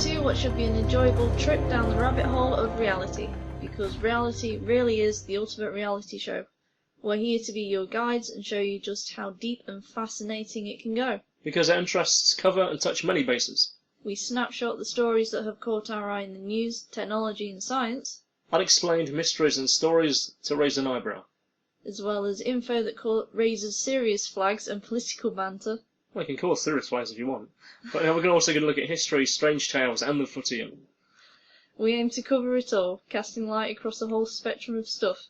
to what should be an enjoyable trip down the rabbit hole of reality, because reality really is the ultimate reality show. We're here to be your guides and show you just how deep and fascinating it can go. Because our interests cover and touch many bases. We snapshot the stories that have caught our eye in the news, technology and science, Unexplained mysteries and stories to raise an eyebrow. as well as info that raises serious flags and political banter. Well, you can call us serious flags if you want. But we're also going to look at history, strange tales, and the fortean. We aim to cover it all, casting light across the whole spectrum of stuff.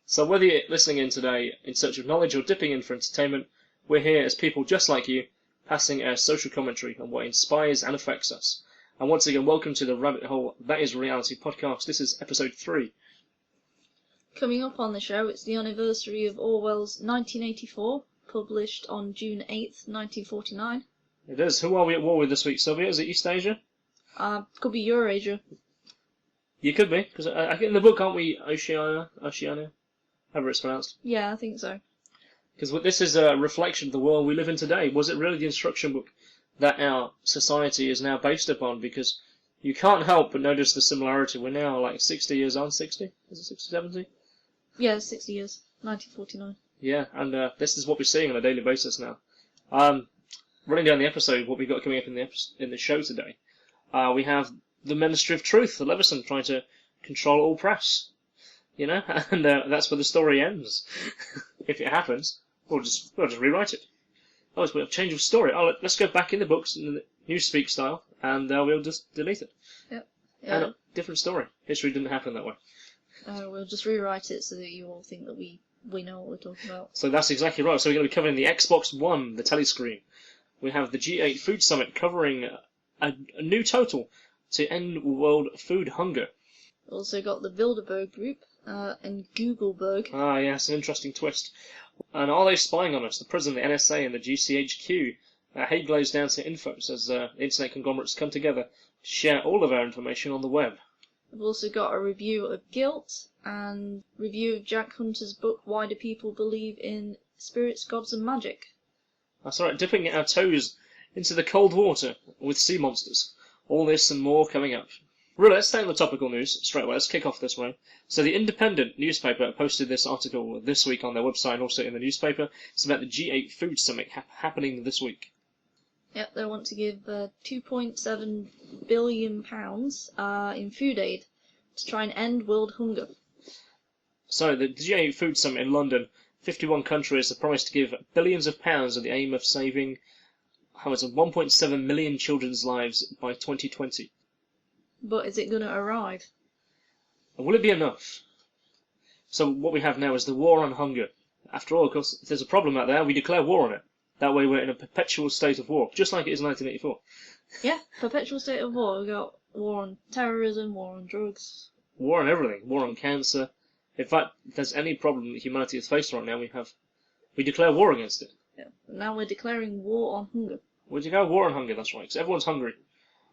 So whether you're listening in today in search of knowledge or dipping in for entertainment, we're here as people just like you, passing our social commentary on what inspires and affects us. And once again, welcome to the Rabbit Hole That Is Reality podcast. This is episode 3. Coming up on the show, it's the anniversary of Orwell's 1984, published on June 8th, 1949. It is. Who are we at war with this week, Sylvia? Is it East Asia? Could be Eurasia. You could be, because in the book, aren't we Oceania, however it's pronounced? Yeah, I think so. Because this is a reflection of the world we live in today. Was it really the instruction book that our society is now based upon? Because you can't help but notice the similarity. We're now like 60 years on, 60? Is it 60, 70? Yeah, 60 years. 1949. Yeah, and this is what we're seeing on a daily basis now. Running down the episode, what we've got coming up in the show today, we have the Ministry of Truth, the Leveson, trying to control all press. You know, and that's where the story ends. If it happens, we'll just rewrite it. Oh, it's a change of story. Oh, let's go back in the books in the Newspeak style, and we'll just delete it. Yep. And a different story. History didn't happen that way. We'll just rewrite it so that you all think that we know what we're talking about. So that's exactly right. So we're going to be covering the Xbox One, the telescreen. We have the G8 Food Summit covering a new total to end world food hunger. Also got the Bilderberg group and Googleberg. Ah, yes, an interesting twist. And are they spying on us? The prison, the NSA, and the GCHQ. Haig goes down to infos as internet conglomerates come together to share all of our information on the web. We've also got a review of Guilt and review of Jack Hunter's book Why Do People Believe in Spirits, Gods and Magic? That's right, dipping our toes into the cold water with sea monsters. All this and more coming up. Really, let's stay on the topical news straight away. Let's kick off this way. So the Independent newspaper posted this article this week on their website and also in the newspaper. It's about the G8 Food Summit happening this week. Yep, they want to give £2.7 billion in food aid to try and end world hunger. So the G8 Food Summit in London, 51 countries have promised to give billions of pounds with the aim of saving 1.7 million children's lives by 2020. But is it going to arrive? And will it be enough? So what we have now is the war on hunger. After all, of course, if there's a problem out there, we declare war on it. That way we're in a perpetual state of war, just like it is in 1984. Yeah, perpetual state of war. We've got war on terrorism, war on drugs. War on everything. War on cancer. In fact, if there's any problem that humanity is faced right now, we declare war against it. Yeah. Now we're declaring war on hunger. We declare war on hunger, that's right, because everyone's hungry.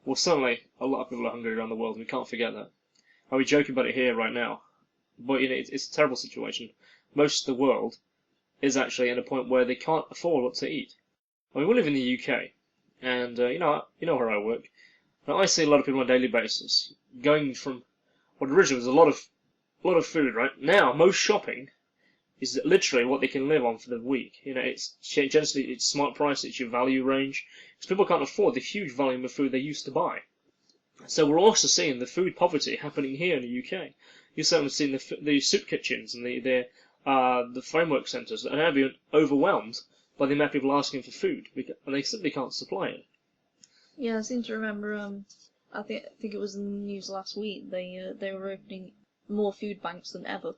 Well, certainly, a lot of people are hungry around the world, and we can't forget that. We're joking about it here right now, but you know, it's a terrible situation. Most of the world is actually at a point where they can't afford what to eat. I mean, we live in the UK, and you know where I work. Now, I see a lot of people on a daily basis going from what originally was a lot of food. Right now, most shopping is literally what they can live on for the week. You know, it's generally it's smart price, it's your value range, because people can't afford the huge volume of food they used to buy. So we're also seeing the food poverty happening here in the UK. You're certainly seeing the soup kitchens and the framework centres that are now being overwhelmed by the amount of people asking for food, and they simply can't supply it. Yeah, I seem to remember. I think it was in the news last week. They were opening more food banks than ever.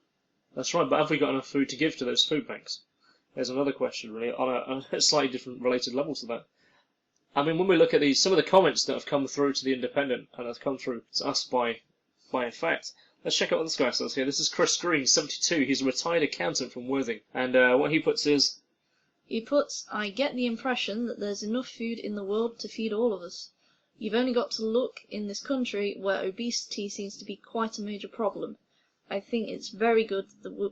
That's right, but have we got enough food to give to those food banks? There's another question, really, on a slightly different related level to that. I mean, when we look at some of the comments that have come through to the Independent and have come through to us by effect, let's check out what this guy says here. This is Chris Green, 72. He's a retired accountant from Worthing, and what he puts is... I get the impression that there's enough food in the world to feed all of us. You've only got to look in this country where obesity seems to be quite a major problem. I think it's very good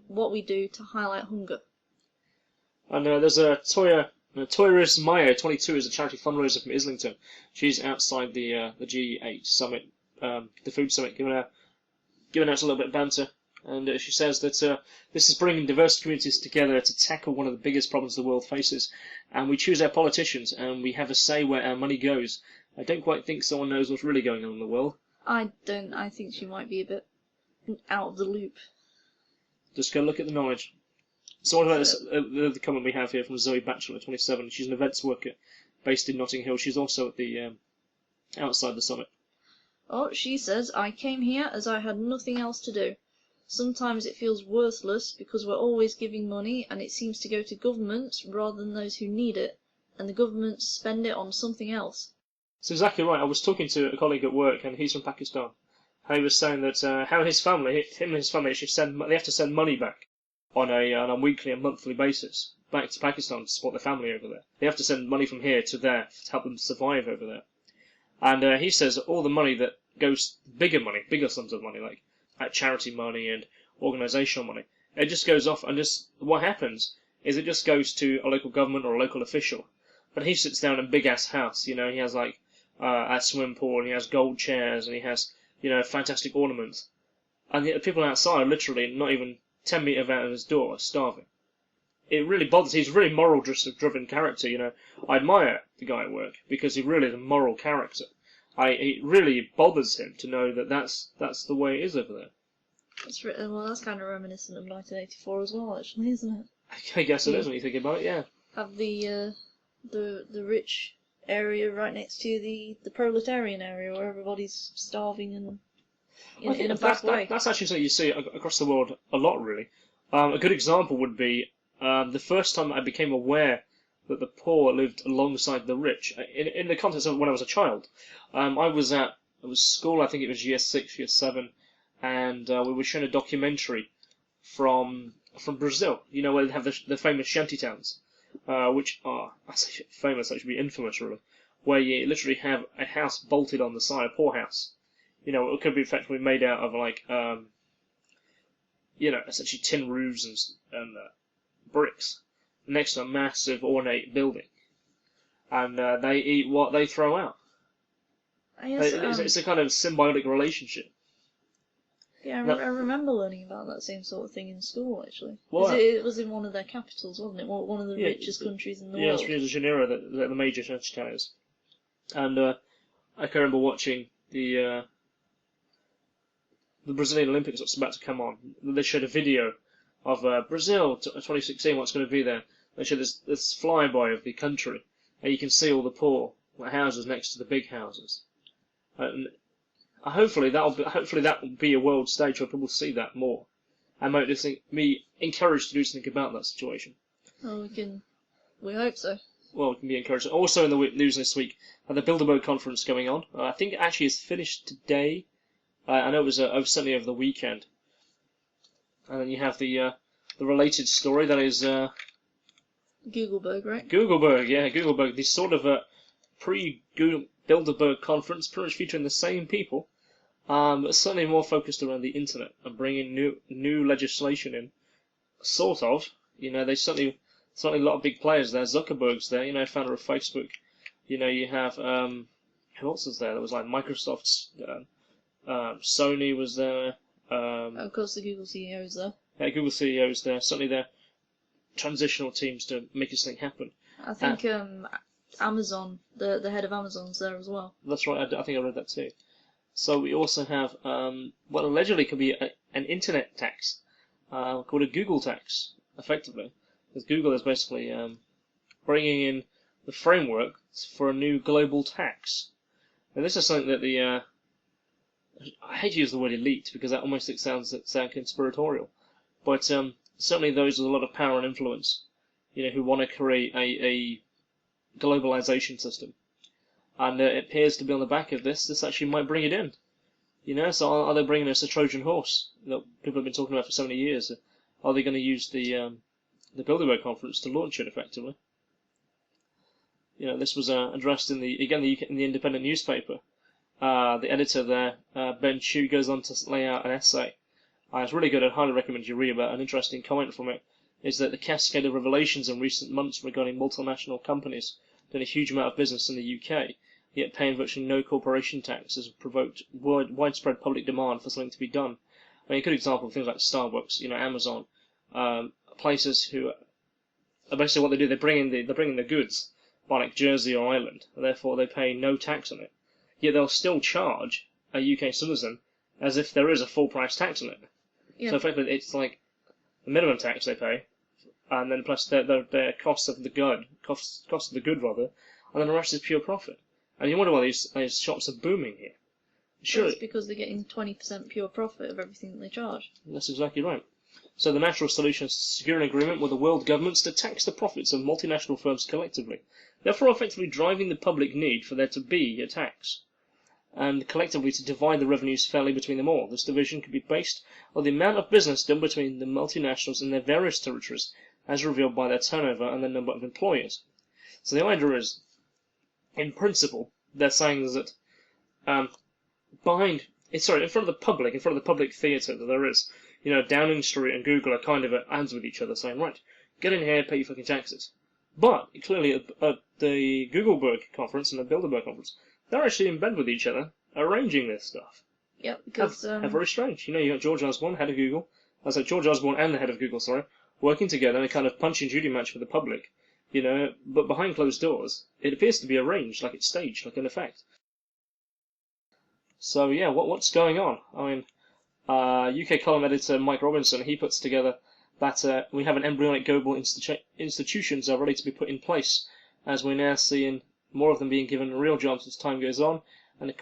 what we do to highlight hunger. And there's a Toya Tourist Maya, 22, is a charity fundraiser from Islington. She's outside the G8 summit, the food summit, giving out a little bit of banter. And she says that this is bringing diverse communities together to tackle one of the biggest problems the world faces. And we choose our politicians, and we have a say where our money goes. I don't quite think someone knows what's really going on in the world. I don't. I think she might be a bit out of the loop. Just go look at the knowledge. So what about this, the comment we have here from Zoe Batchelor, 27. She's an events worker based in Notting Hill. She's also at the outside the summit. Oh, she says, I came here as I had nothing else to do. Sometimes it feels worthless because we're always giving money and it seems to go to governments rather than those who need it, and the governments spend it on something else. That's exactly right. I was talking to a colleague at work, and he's from Pakistan. And he was saying that how his family, him and his family, they have to send money back on a weekly and monthly basis back to Pakistan to support their family over there. They have to send money from here to there to help them survive over there. And he says all the money that goes, bigger sums of money, like charity money and organisational money, it just goes off, and just what happens is it just goes to a local government or a local official. But he sits down in a big ass house, he has like a swimming pool, and he has gold chairs, and he has fantastic ornaments, and the people outside are literally not even 10 metres out of his door are starving. It really bothers. He's a really moral driven character. I admire the guy at work because he really is a moral character. It really bothers him to know that that's the way it is over there. That's kind of reminiscent of 1984 as well, actually, isn't it? I guess it is when you think about it. Yeah. Have the rich area right next to the proletarian area where everybody's starving and in a bad way. That's actually something you see across the world a lot, really. A good example would be the first time I became aware that the poor lived alongside the rich. In the context of when I was a child, I was at school. I think it was year 6, year 7, and we were shown a documentary from Brazil. Where they have the famous shanty towns, which are, I say famous, that should be infamous, really, where you literally have a house bolted on the side, a poor house. It could be effectively made out of like, essentially tin roofs and bricks next to a massive ornate building, and they eat what they throw out. It's a kind of symbiotic relationship. Yeah, I remember learning about that same sort of thing in school, actually. Well, it was in one of their capitals, wasn't it? One of the richest countries in the world. Yeah, it's Rio de Janeiro, the major shanty town is. And I can remember watching the Brazilian Olympics that's about to come on. They showed a video of Brazil 2016, what's going to be there. They showed this flyby of the country, and you can see all the poor houses next to the big houses. And hopefully that will be a world stage where people see that more, and might just be encouraged to do something about that situation. Well, we hope so. Well, we can be encouraged. Also in the news this week, the Bilderberg conference going on. I think it actually is finished today. I know it was certainly over the weekend. And then you have the related story, that is Googleberg, right? Googleberg, yeah, Googleberg. This sort of pre-Bilderberg conference, pretty much featuring the same people, but certainly more focused around the internet and bringing new legislation in. Sort of, they certainly a lot of big players there. Zuckerberg's there, founder of Facebook. You have who else was there? There was like Microsoft's. Sony was there. Of course, the Google CEO is there. Yeah, Google CEO is there. Certainly, they're transitional teams to make this thing happen. I think Amazon, the head of Amazon's there as well. That's right. I think I read that too. So we also have what allegedly could be an internet tax called a Google tax, effectively, because Google is basically bringing in the framework for a new global tax. And this is something that I hate to use the word elite because that almost sounds conspiratorial, but certainly those with a lot of power and influence, who want to create a globalization system, and it appears to be on the back of this. This actually might bring it in, So are they bringing us a Trojan horse that people have been talking about for so many years? Are they going to use the Bilderberg conference to launch it effectively? This was addressed in the Independent newspaper. The editor there, Ben Chu, goes on to lay out an essay. It's really good. I'd highly recommend you read about an interesting comment from it. is that the cascade of revelations in recent months regarding multinational companies doing a huge amount of business in the UK, yet paying virtually no corporation tax, has provoked widespread public demand for something to be done. I mean, a good example of things like Starbucks, Amazon, places who basically what they do, they bring in the goods by like Jersey or Ireland, and therefore they pay no tax on it. Yet they'll still charge a UK citizen as if there is a full price tax on it. Yeah. So effectively, it's like the minimum tax they pay, and then plus their cost of the good, cost of the good rather, and then the rest is pure profit. And you wonder why these shops are booming here. Sure, it's because they're getting 20% pure profit of everything that they charge. That's exactly right. So the natural solution is to secure an agreement with the world governments to tax the profits of multinational firms collectively, therefore effectively driving the public need for there to be a tax, and collectively to divide the revenues fairly between them all. This division can be based on the amount of business done between the multinationals in their various territories, as revealed by their turnover and the number of employees. So the idea is, in principle, they're saying that in front of the public theatre that there is, Downing Street and Google are kind of at odds with each other, saying, right, get in here, pay your fucking taxes. But clearly at the Googleberg conference and the Bilderberg conference, they're actually in bed with each other, arranging this stuff. Yeah, because How very strange. You got George Osborne, head of Google. George Osborne and the head of Google, sorry, working together in a kind of punch and Judy match for the public. But behind closed doors, it appears to be arranged, like it's staged, like an effect. So yeah, what's going on? I mean, UK column editor Mike Robinson, he puts together that we have an embryonic global institutions are ready to be put in place, as we're now seeing more of them being given real jobs as time goes on, and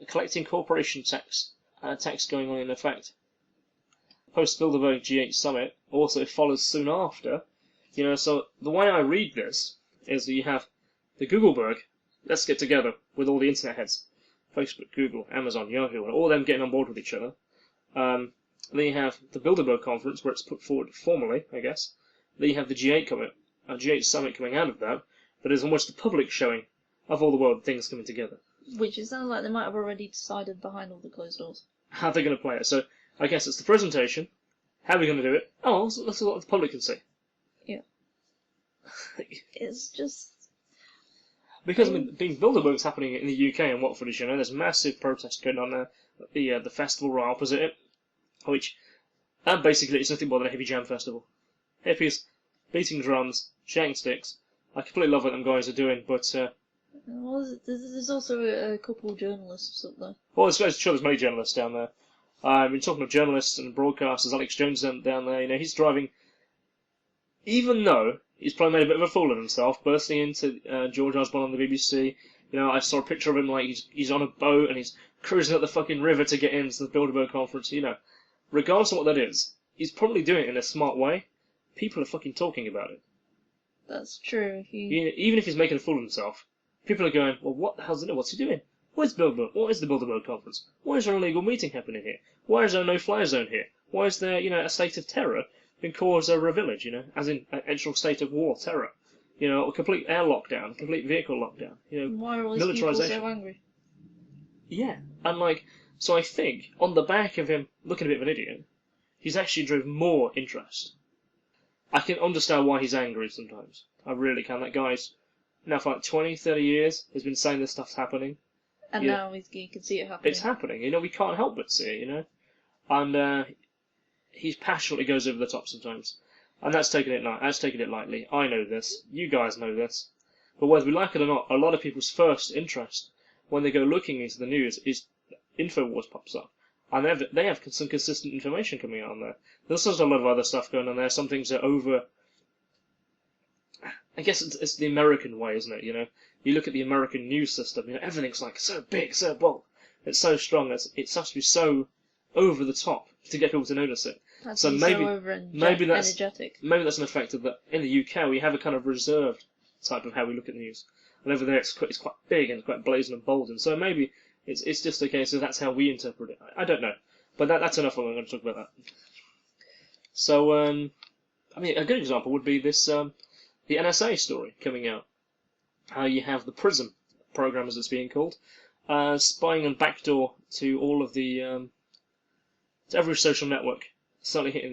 collecting corporation tax going on in effect. Post-Bilderberg G8 summit also follows soon after. So the way I read this is that you have the Googleberg, let's get together with all the internet heads, Facebook, Google, Amazon, Yahoo, and all them getting on board with each other. Then you have the Bilderberg conference, where it's put forward formally, I guess. Then you have the G8 summit coming out of that is almost the public showing of all the world things coming together. Which it sounds like they might have already decided behind all the closed doors. How they're going to play it. So I guess it's the presentation. How are we going to do it? Oh, let's see what the public can see. Yeah. It's just... Because being Bilderberg's happening in the UK and Watford, as you know, there's massive protests going on there. The festival right opposite it, which basically it's nothing more than a hippie jam festival. Hippies beating drums, shouting sticks. I completely love what them guys are doing, but there's also a couple of journalists up there. Well, there's many journalists down there. We're talking of journalists and broadcasters. Alex Jones down there. He's driving, even though he's probably made a bit of a fool of himself, bursting into George Osborne on the BBC. I saw a picture of him like he's on a boat and he's cruising up the fucking river to get into the Bilderberg conference. Regardless of what that is, he's probably doing it in a smart way. People are fucking talking about it. That's true. Even if he's making a fool of himself, people are going, well, what the hell's it? What's he doing? What is Bilderberg? What is the Bilderberg conference? Why is there an illegal meeting happening here? Why is there a no-fly zone here? Why is there, a state of terror being caused over a village, as in an actual state of war, terror? A complete air lockdown, a complete vehicle lockdown, Why are all these people so angry? Yeah, and so I think, on the back of him looking a bit of an idiot, he's actually driven more interest. I can understand why he's angry sometimes. I really can. That guy's, now for like 20, 30 years, has been saying this stuff's happening. And now he can see it happening. It's happening. We can't help but see it, And he passionately goes over the top sometimes. And that's taking it lightly. I know this. You guys know this. But whether we like it or not, a lot of people's first interest when they go looking into the news is InfoWars pops up. And they have some consistent information coming out on there. There's also a lot of other stuff going on there. Some things are over... I guess it's the American way, isn't it? You look at the American news system, everything's like so big, so bold. It's so strong. It has to be so over the top to get people to notice it. So maybe that's an effect of that. In the UK, we have a kind of reserved type of how we look at news, and over there it's quite big and quite blazing and bold. And so maybe it's just a case of that's how we interpret it. I don't know, but that's enough. I'm going to talk about that. So a good example would be this the NSA story coming out. How you have the PRISM program, as it's being called, spying on backdoor to all of the to every social network, certainly hitting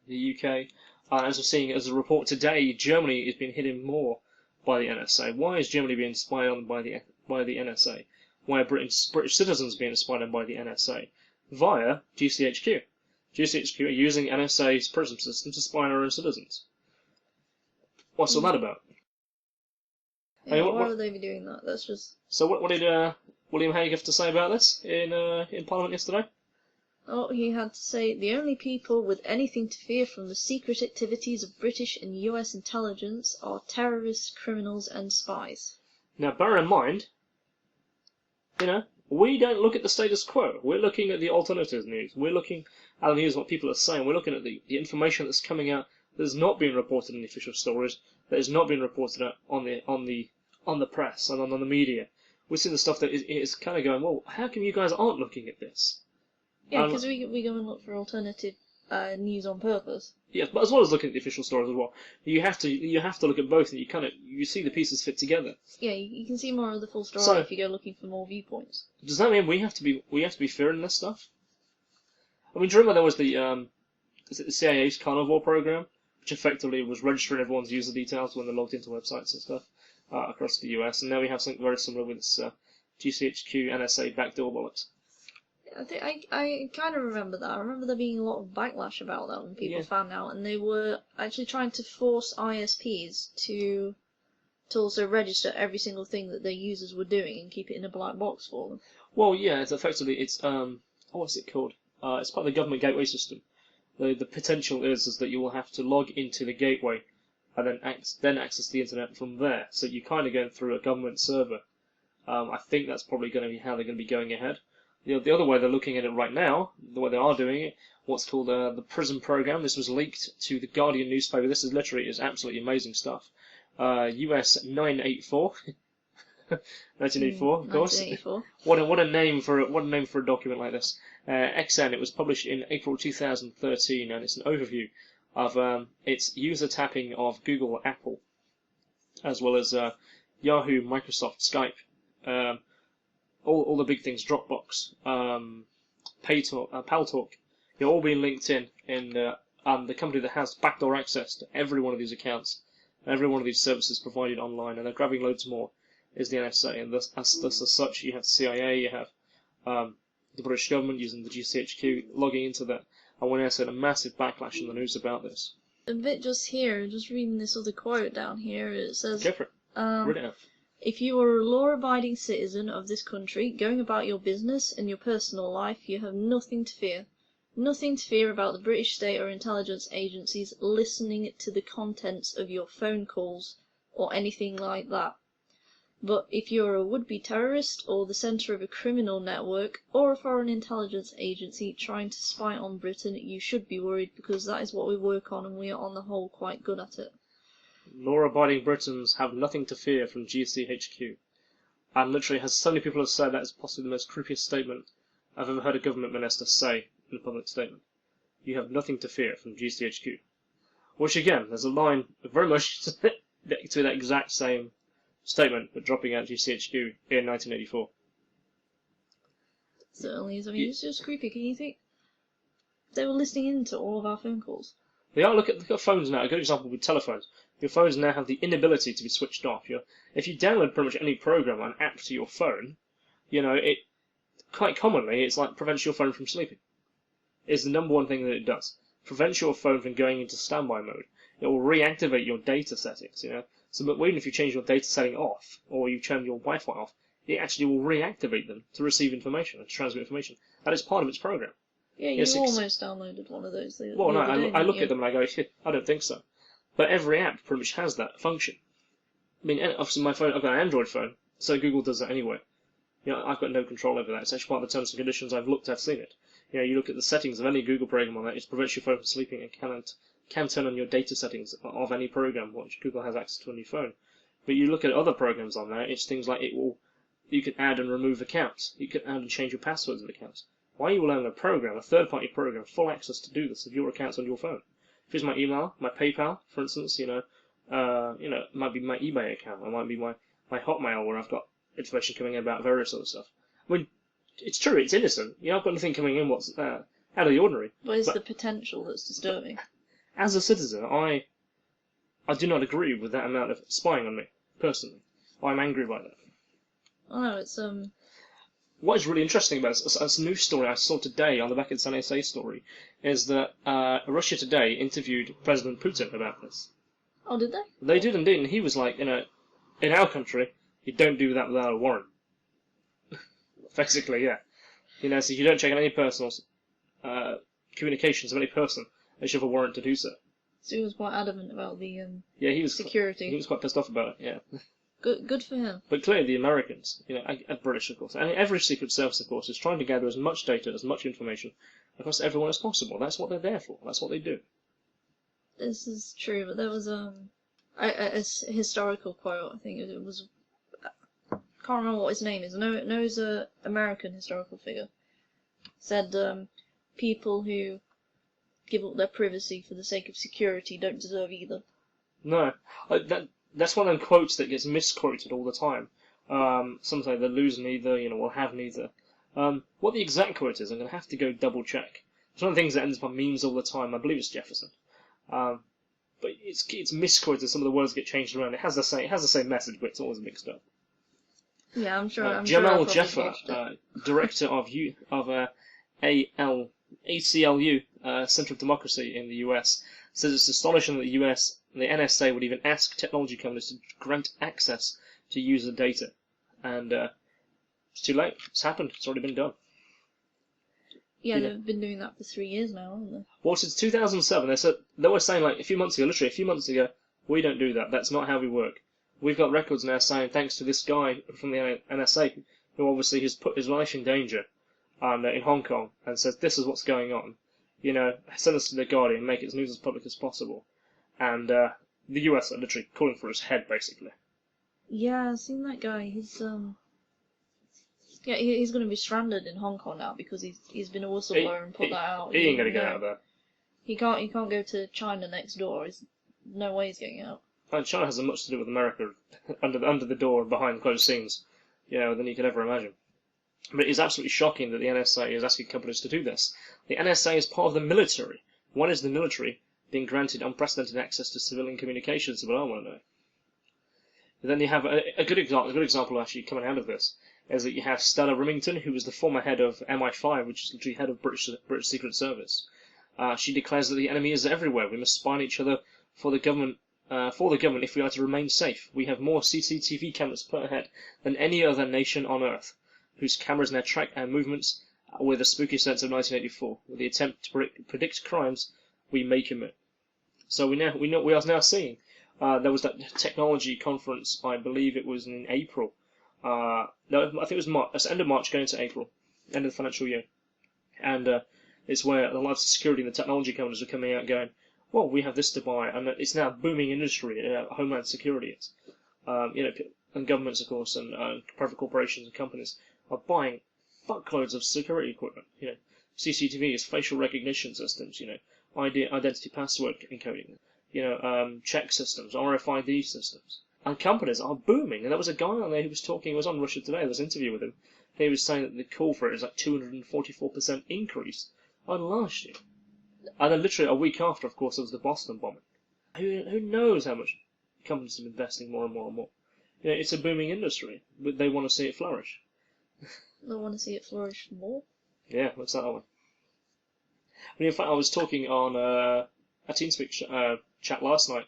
the UK. As we're seeing as a report today, Germany is being hit more by the NSA. Why is Germany being spied on by the NSA? Why are British citizens being spied on by the NSA? Via GCHQ. GCHQ are using NSA's PRISM system to spy on our own citizens. What's all that about? Yeah, I mean, why would they be doing that? That's just... So what did William Hague have to say about this in Parliament yesterday? Oh, he had to say, the only people with anything to fear from the secret activities of British and US intelligence are terrorists, criminals, and spies. Now, bear in mind, we don't look at the status quo. We're looking at the alternative news. We're looking at the news, what people are saying. We're looking at the information that's coming out that has not been reported in the official stories, that has not been reported on the press and on the media. We're seeing the stuff that is kind of going, well, how come you guys aren't looking at this? Yeah, because we go and look for alternative news on purpose. Yes, but as well as looking at the official stories as well, you have to look at both, and you see the pieces fit together. Yeah, you can see more of the full story if you go looking for more viewpoints. Does that mean we have to be fearing this stuff? I mean, do you remember there was the CIA's carnivore program, which effectively was registering everyone's user details when they logged into websites and stuff across the US, and now we have something very similar with this GCHQ NSA backdoor bollocks. I think I kind of remember that. I remember there being a lot of backlash about that when people found out, and they were actually trying to force ISPs to also register every single thing that their users were doing and keep it in a black box for them. Well, yeah, it's effectively what's it called? It's part of the government gateway system. The potential is that you will have to log into the gateway and then access the internet from there. So you're kind of going through a government server. I think that's probably going to be how they're going to be going ahead. The other way they're looking at it right now, the way they are doing it, what's called the PRISM program. This was leaked to the Guardian newspaper. This is absolutely amazing stuff. US 984, 1984, of course. 1984. What a name for a document like this. XN. It was published in April 2013, and it's an overview of its user tapping of Google, Apple, as well as Yahoo, Microsoft, Skype. All the big things, Dropbox, Paltalk, they're all being linked in, and the company that has backdoor access to every one of these accounts, every one of these services provided online, and they're grabbing loads more, is the NSA. And thus as such, you have the CIA, you have the British government using the GCHQ logging into that, and we're now seeing a massive backlash in the news about this. A bit just reading this other quote down here, it says... Go for it. Read it out. If you are a law-abiding citizen of this country, going about your business and your personal life, you have nothing to fear. Nothing to fear about the British state or intelligence agencies listening to the contents of your phone calls or anything like that. But if you're a would-be terrorist or the centre of a criminal network or a foreign intelligence agency trying to spy on Britain, you should be worried because that is what we work on and we are on the whole quite good at it. Law-abiding Britons have nothing to fear from GCHQ. And literally, has so many people have said that is possibly the most creepiest statement I've ever heard a government minister say in a public statement. You have nothing to fear from GCHQ. Which again, there's a line very much to that exact same statement, but dropping out GCHQ in 1984. Certainly is. I mean, it's just creepy. Can you think they were listening in to all of our phone calls? They are. Look at phones now. A good example with telephones. Your phones now have the inability to be switched off. If you download pretty much any program or an app to your phone, it quite commonly it's like prevents your phone from sleeping. It's the number one thing that it does. Prevents your phone from going into standby mode. It will reactivate your data settings. So, but even if you change your data setting off or you turn your Wi-Fi off, it actually will reactivate them to receive information and to transmit information. That is part of its program. Yeah, you almost downloaded one of those. Well, no, I look at them and I go, I don't think so. But every app pretty much has that function. I mean, obviously my phone, I've got an Android phone, so Google does that anyway. I've got no control over that. It's actually part of the terms and conditions. I've seen it. You look at the settings of any Google program on that, it prevents your phone from sleeping and can turn on your data settings of any program which Google has access to on your phone. But you look at other programs on there, it's things like you can add and remove accounts. You can add and change your passwords of accounts. Why are you allowing a third-party program, full access to do this if your account's on your phone? If it's my email, my PayPal, for instance, it might be my eBay account, it might be my Hotmail where I've got information coming in about various other stuff. I mean, it's true, it's innocent. I've got nothing coming in what's out of the ordinary. But it's the potential that's disturbing. As a citizen, I do not agree with that amount of spying on me, personally. I'm angry by that. Oh no, it's What is really interesting about this, a news story I saw today on the back of the NSA story, is that Russia Today interviewed President Putin about this. Oh, did they? They did indeed, and he was like, in our country, you don't do that without a warrant. Basically, yeah. So you don't check on any personal communications of any person, they should have a warrant to do so. So he was quite adamant about the Yeah, he was security. He was quite pissed off about it. Yeah. Good for him. But clearly, the Americans, and British, of course, and every secret service, of course, is trying to gather as much data, as much information across everyone as possible. That's what they're there for. That's what they do. This is true, but there was a historical quote. I think it was. I can't remember what his name is. No, it's a American historical figure. Said people who give up their privacy for the sake of security don't deserve either. No, that's one of them quotes that gets misquoted all the time. Some say they lose neither, will have neither. What the exact quote is, I'm going to have to go double check. It's one of the things that ends up on memes all the time. I believe it's Jefferson. But it's misquoted. Some of the words get changed around. It has the same message, but it's always mixed up. Yeah, I'm sure. Jamal Jaffer, director of ACLU, Center of Democracy in the US, says it's astonishing that the NSA would even ask technology companies to grant access to user data. And it's too late. It's happened. It's already been done. Yeah, they've been doing that for 3 years now, haven't they? Well, since 2007, they were saying like literally a few months ago, we don't do that. That's not how we work. We've got records now saying thanks to this guy from the NSA, who obviously has put his life in danger, in Hong Kong, and says this is what's going on. Send us to the Guardian, make it as news as public as possible. And the US are literally calling for his head, basically. Yeah, I've seen that guy. He's he's going to be stranded in Hong Kong now because he's been a whistleblower and put that out. He ain't going to get out of there. He can't go to China next door. There's no way he's getting out. And China has as much to do with America under the door and behind closed scenes, than you could ever imagine. But it is absolutely shocking that the NSA is asking companies to do this. The NSA is part of the military. When is the military being granted unprecedented access to civilian communications? But I want to know. And then you have a good example actually coming out of this is that you have Stella Remington, who was the former head of MI5, which is literally head of British Secret Service. She declares that the enemy is everywhere. We must spy on each other for the government if we are to remain safe. We have more CCTV cameras per head than any other nation on Earth, whose cameras now track our movements with a spooky sense of 1984. With the attempt to predict crimes we may commit. So we are now seeing. There was that technology conference, I believe it was in April. No, I think it was March. It's end of March going into April, end of the financial year. And it's where the likes of security and the technology companies are coming out going, well, we have this to buy, and it's now a booming industry. Homeland security is, and governments, of course, and private corporations and companies are buying fuckloads of security equipment. CCTVs, facial recognition systems, identity password encoding, check systems, RFID systems. And companies are booming. And there was a guy on there who was talking, it was on Russia Today, there was an interview with him. He was saying that the call for it is like 244% increase on last year. And then literally a week after, of course, there was the Boston bombing. Who knows how much companies are investing more and more and more. It's a booming industry, but they want to see it flourish. They want to see it flourish more? Yeah, looks that way. But in fact, I was talking on a TeamSpeak chat last night,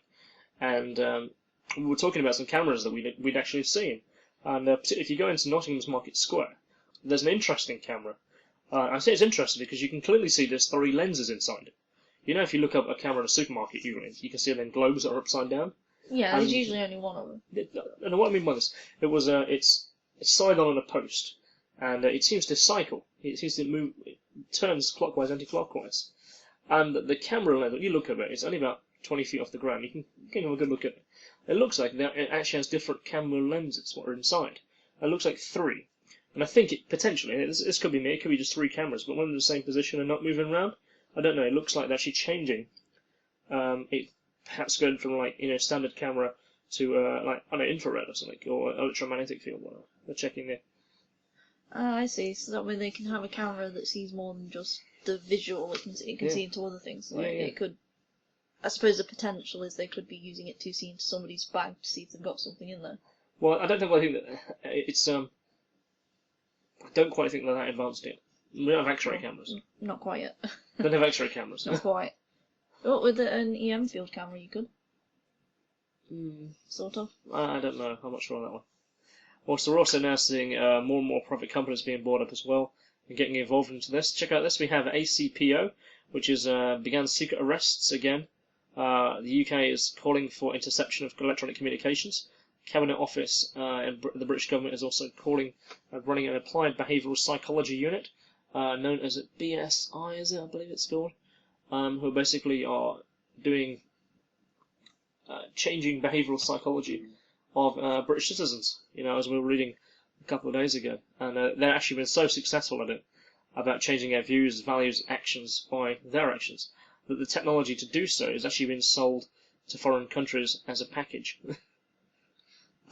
and we were talking about some cameras that we'd actually seen. And if you go into Nottingham's Market Square, there's an interesting camera. I say it's interesting because you can clearly see there's 3 lenses inside it. If you look up a camera in a supermarket, you can see them globes that are upside down. Yeah, there's usually only one of them. And what I mean by this, it's side on a post, and it seems to cycle. It seems to move, it turns clockwise, anti-clockwise. And the camera lens, when you look at it, it's only about 20 feet off the ground. You can have a good look at it. It looks like it actually has different camera lenses what are inside. It looks like 3. And I think it potentially, this could be me, it could be just 3 cameras, but one in the same position and not moving around. I don't know, it looks like they're actually changing. It perhaps going from standard camera to infrared or something, or electromagnetic field, whatever. They're checking there. I see, so that way they can have a camera that sees more than just the visual, it can see into other things. It could I suppose the potential is they could be using it to see into somebody's bag to see if they've got something in there. Well, I don't think that it's I don't quite think they're that advanced yet. We don't have X-ray cameras. Not quite yet. Don't have X-ray cameras. Not quite. But with an EM field camera, you could. Sort of. I don't know. I'm not sure on that one. Well, so we're also now seeing more and more private companies being bought up as well and getting involved into this. Check out this. We have ACPO, which is began secret arrests again. The UK is calling for interception of electronic communications. Cabinet Office and the British government is also calling running an applied behavioural psychology unit known as BSI, is it? I believe it's called, who basically are doing changing behavioural psychology of British citizens. You know, as we were reading a couple of days ago, and they've actually been so successful at it about changing their views, values, actions by their actions that the technology to do so is actually being sold to foreign countries as a package.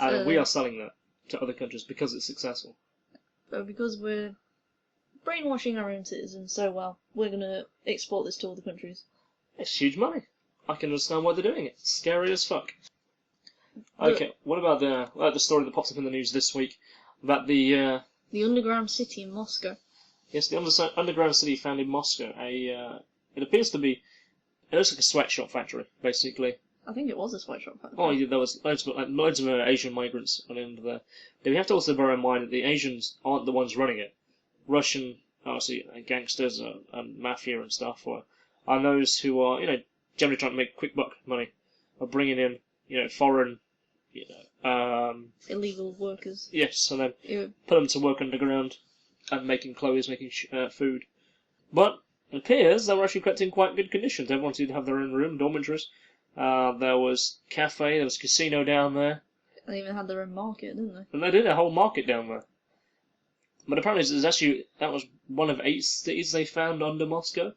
And we are selling that to other countries because it's successful. But because we're brainwashing our own citizens so well, we're going to export this to other countries. It's huge money. I can understand why they're doing it. It's scary as fuck. Okay, what about the story that pops up in the news this week about the underground city in Moscow? Yes, the underground city found in Moscow. It appears to be. It looks like a sweatshop factory, basically. I think it was a sweatshop factory. Oh, yeah, there was loads of Asian migrants on in there. But we have to also bear in mind that the Asians aren't the ones running it. Russian, obviously, gangsters and mafia and stuff are those who are, generally trying to make quick buck money, are bringing in, foreign, illegal workers. Yes, and then put them to work underground and making clothes, making food. But it appears they were actually kept in quite good conditions. Everyone seemed to have their own room, dormitories. There was cafe, there was casino down there. They even had their own market, didn't they? And they did a whole market down there. But apparently that was one of 8 cities they found under Moscow.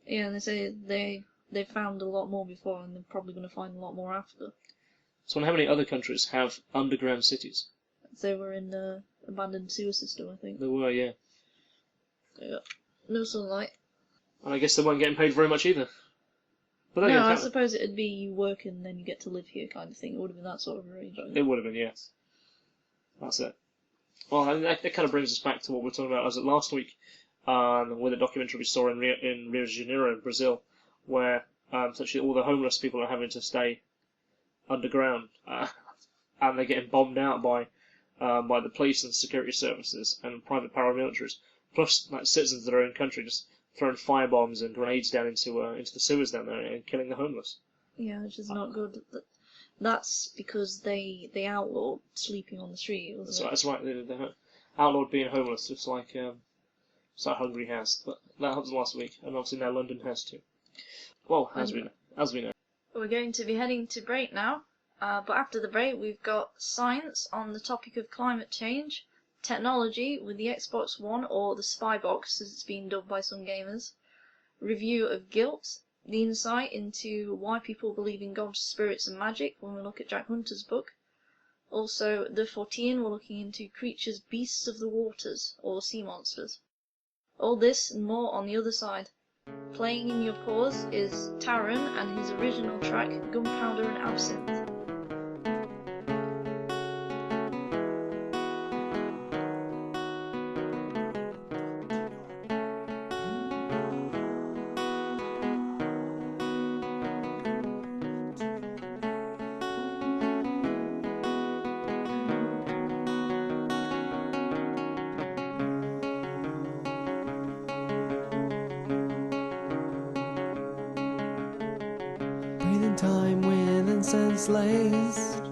Yeah, and they say they found a lot more before, and they're probably going to find a lot more after. So how many other countries have underground cities? They were in the abandoned sewer system, I think. There were, yeah. They got no sunlight. And I guess they weren't getting paid very much either. But no, I suppose it'd be you work and then you get to live here kind of thing. It would have been that sort of arrangement. It would have been, yes. That's it. Well, that kind of brings us back to what we were talking about. Was it last week with a documentary we saw in Rio de Janeiro, Brazil, where essentially all the homeless people are having to stay underground, and they're getting bombed out by the police and security services and private paramilitaries, plus like citizens of their own country just throwing firebombs and grenades down into the sewers down there and killing the homeless. Yeah, which is not good. That's because they outlawed sleeping on the street, wasn't it? That's right. They outlawed being homeless, just like Hungary has. But that happened last week, and obviously now London has too. Well, as we know. We're going to be heading to break now, but after the break we've got science on the topic of climate change, technology with the Xbox One, or the Spy Box as it's been dubbed by some gamers, review of guilt, the insight into why people believe in gods, spirits and magic when we look at Jack Hunter's book. Also, the Fortean, we're looking into creatures, beasts of the waters, or sea monsters. All this and more on the other side. Playing in your pause is Taran and his original track, Gunpowder and Absinthe. Breathing time with incense laced.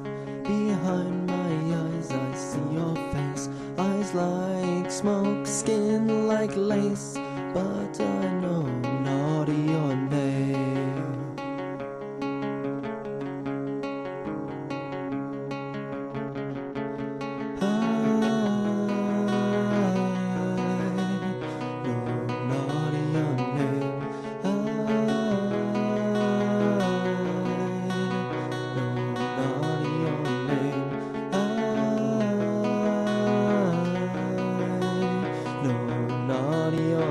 Behind my eyes I see your face. Eyes like smoke, skin like lace. But I know not your name. Your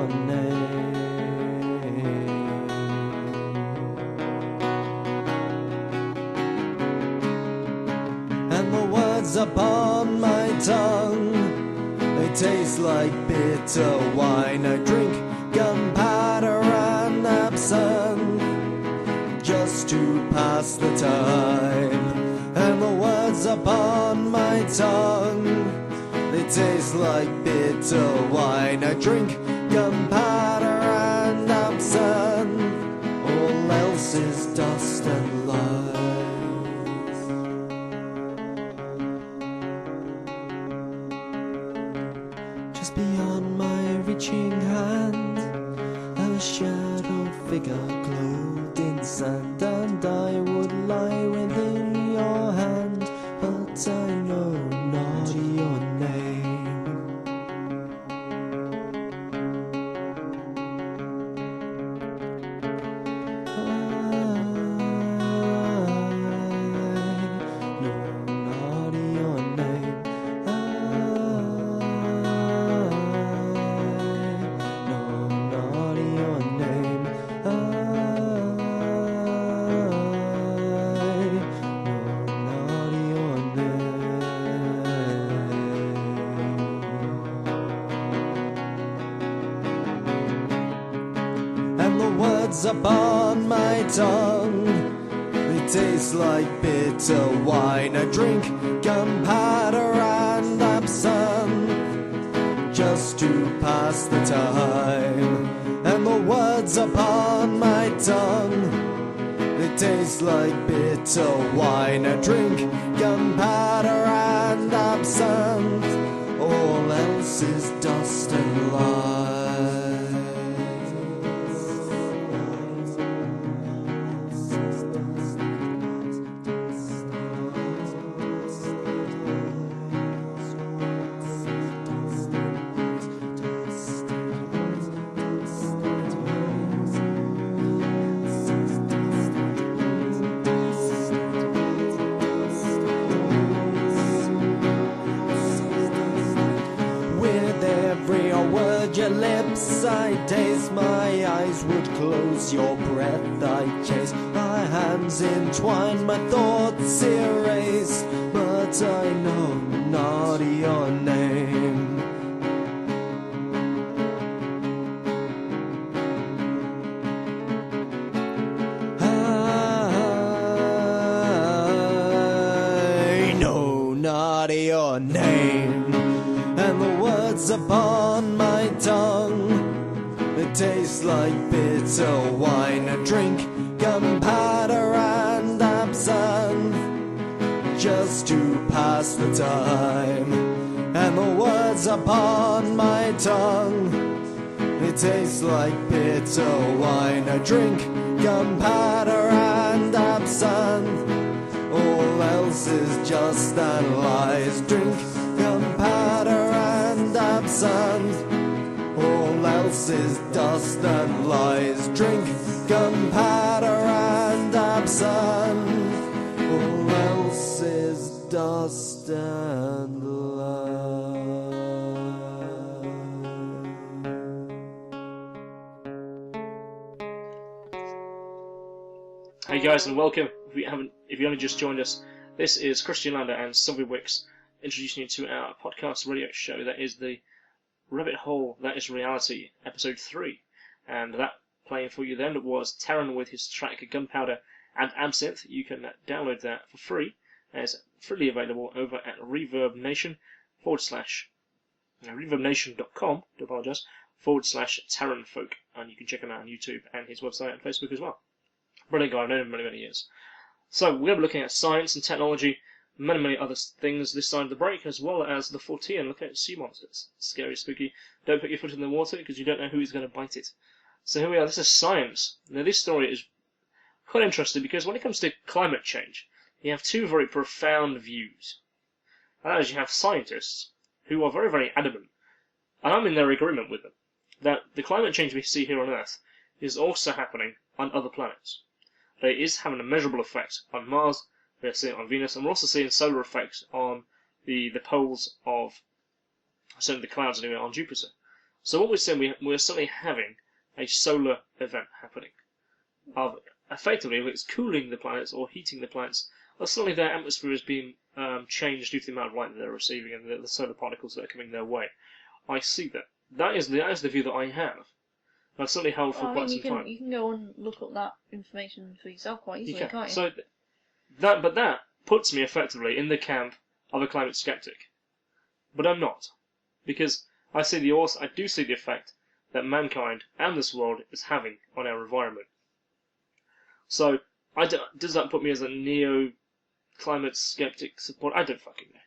words upon my tongue, they taste like bitter wine. I drink gunpowder and absinthe just to pass the time. And the words upon my tongue, they taste like bitter wine. I drink gunpowder and absinthe, all else is dust and lies. Just beyond my reaching hand, a shadow figure clothed in sand, and I would lie within your hand, but I know not your name. Upon my tongue, they taste like bitter wine. I drink gunpowder and absinthe just to pass the time. And the words upon my tongue, they taste like bitter wine. I drink gunpowder and absinthe, all else is dust and lies. Your lips I taste, my eyes would close, your breath I chase, my hands entwine, my thoughts erase, but I know not your name. I know not your name. And the words upon my tongue, they taste like bitter wine. I drink gunpowder and absinthe just to pass the time. And the words upon my tongue, they taste like bitter wine. I drink gunpowder and absinthe, all else is just and lies. Drink gunpowder and absinthe, all else is dust and lies. Drink gunpowder and absinthe, all else is dust and lies. Hey guys, and welcome. If you only just joined us, this is Christian Lander and Sylvie Wicks introducing you to our podcast radio show that is the Rabbit Hole That Is Reality, episode 3. And that playing for you then was Taran with his track Gunpowder and Absinthe. You can download that for free. It's freely available over at Reverb Nation reverbnation.com, to apologise, /Taran Folk. And you can check him out on YouTube and his website and Facebook as well. Brilliant guy, I've known him many, many years. So we're going to be looking at science and technology, many other things this side of the break, as well as the fortean. Look at sea monsters. Scary, spooky. Don't put your foot in the water because you don't know who's going to bite it. So here we are. This is science. Now this story is quite interesting because when it comes to climate change, you have two very profound views. And that is, you have scientists who are very adamant, and I'm in their agreement with them, that the climate change we see here on Earth is also happening on other planets. That it is having a measurable effect on Mars. We're seeing it on Venus, and we're also seeing solar effects on the poles of certainly the clouds anyway on Jupiter. So what we're saying, we're certainly having a solar event happening of effectively, if it's cooling the planets or heating the planets, well, suddenly their atmosphere is being changed due to the amount of light that they're receiving and the solar particles that are coming their way. I see that. That is the view that I have. I've certainly held for quite some time. You can go and look up that information for yourself quite easily, can't you? So that puts me effectively in the camp of a climate skeptic, but I'm not, because I do see the effect that mankind and this world is having on our environment. So, does that put me as a neo-climate skeptic support? I don't fucking know.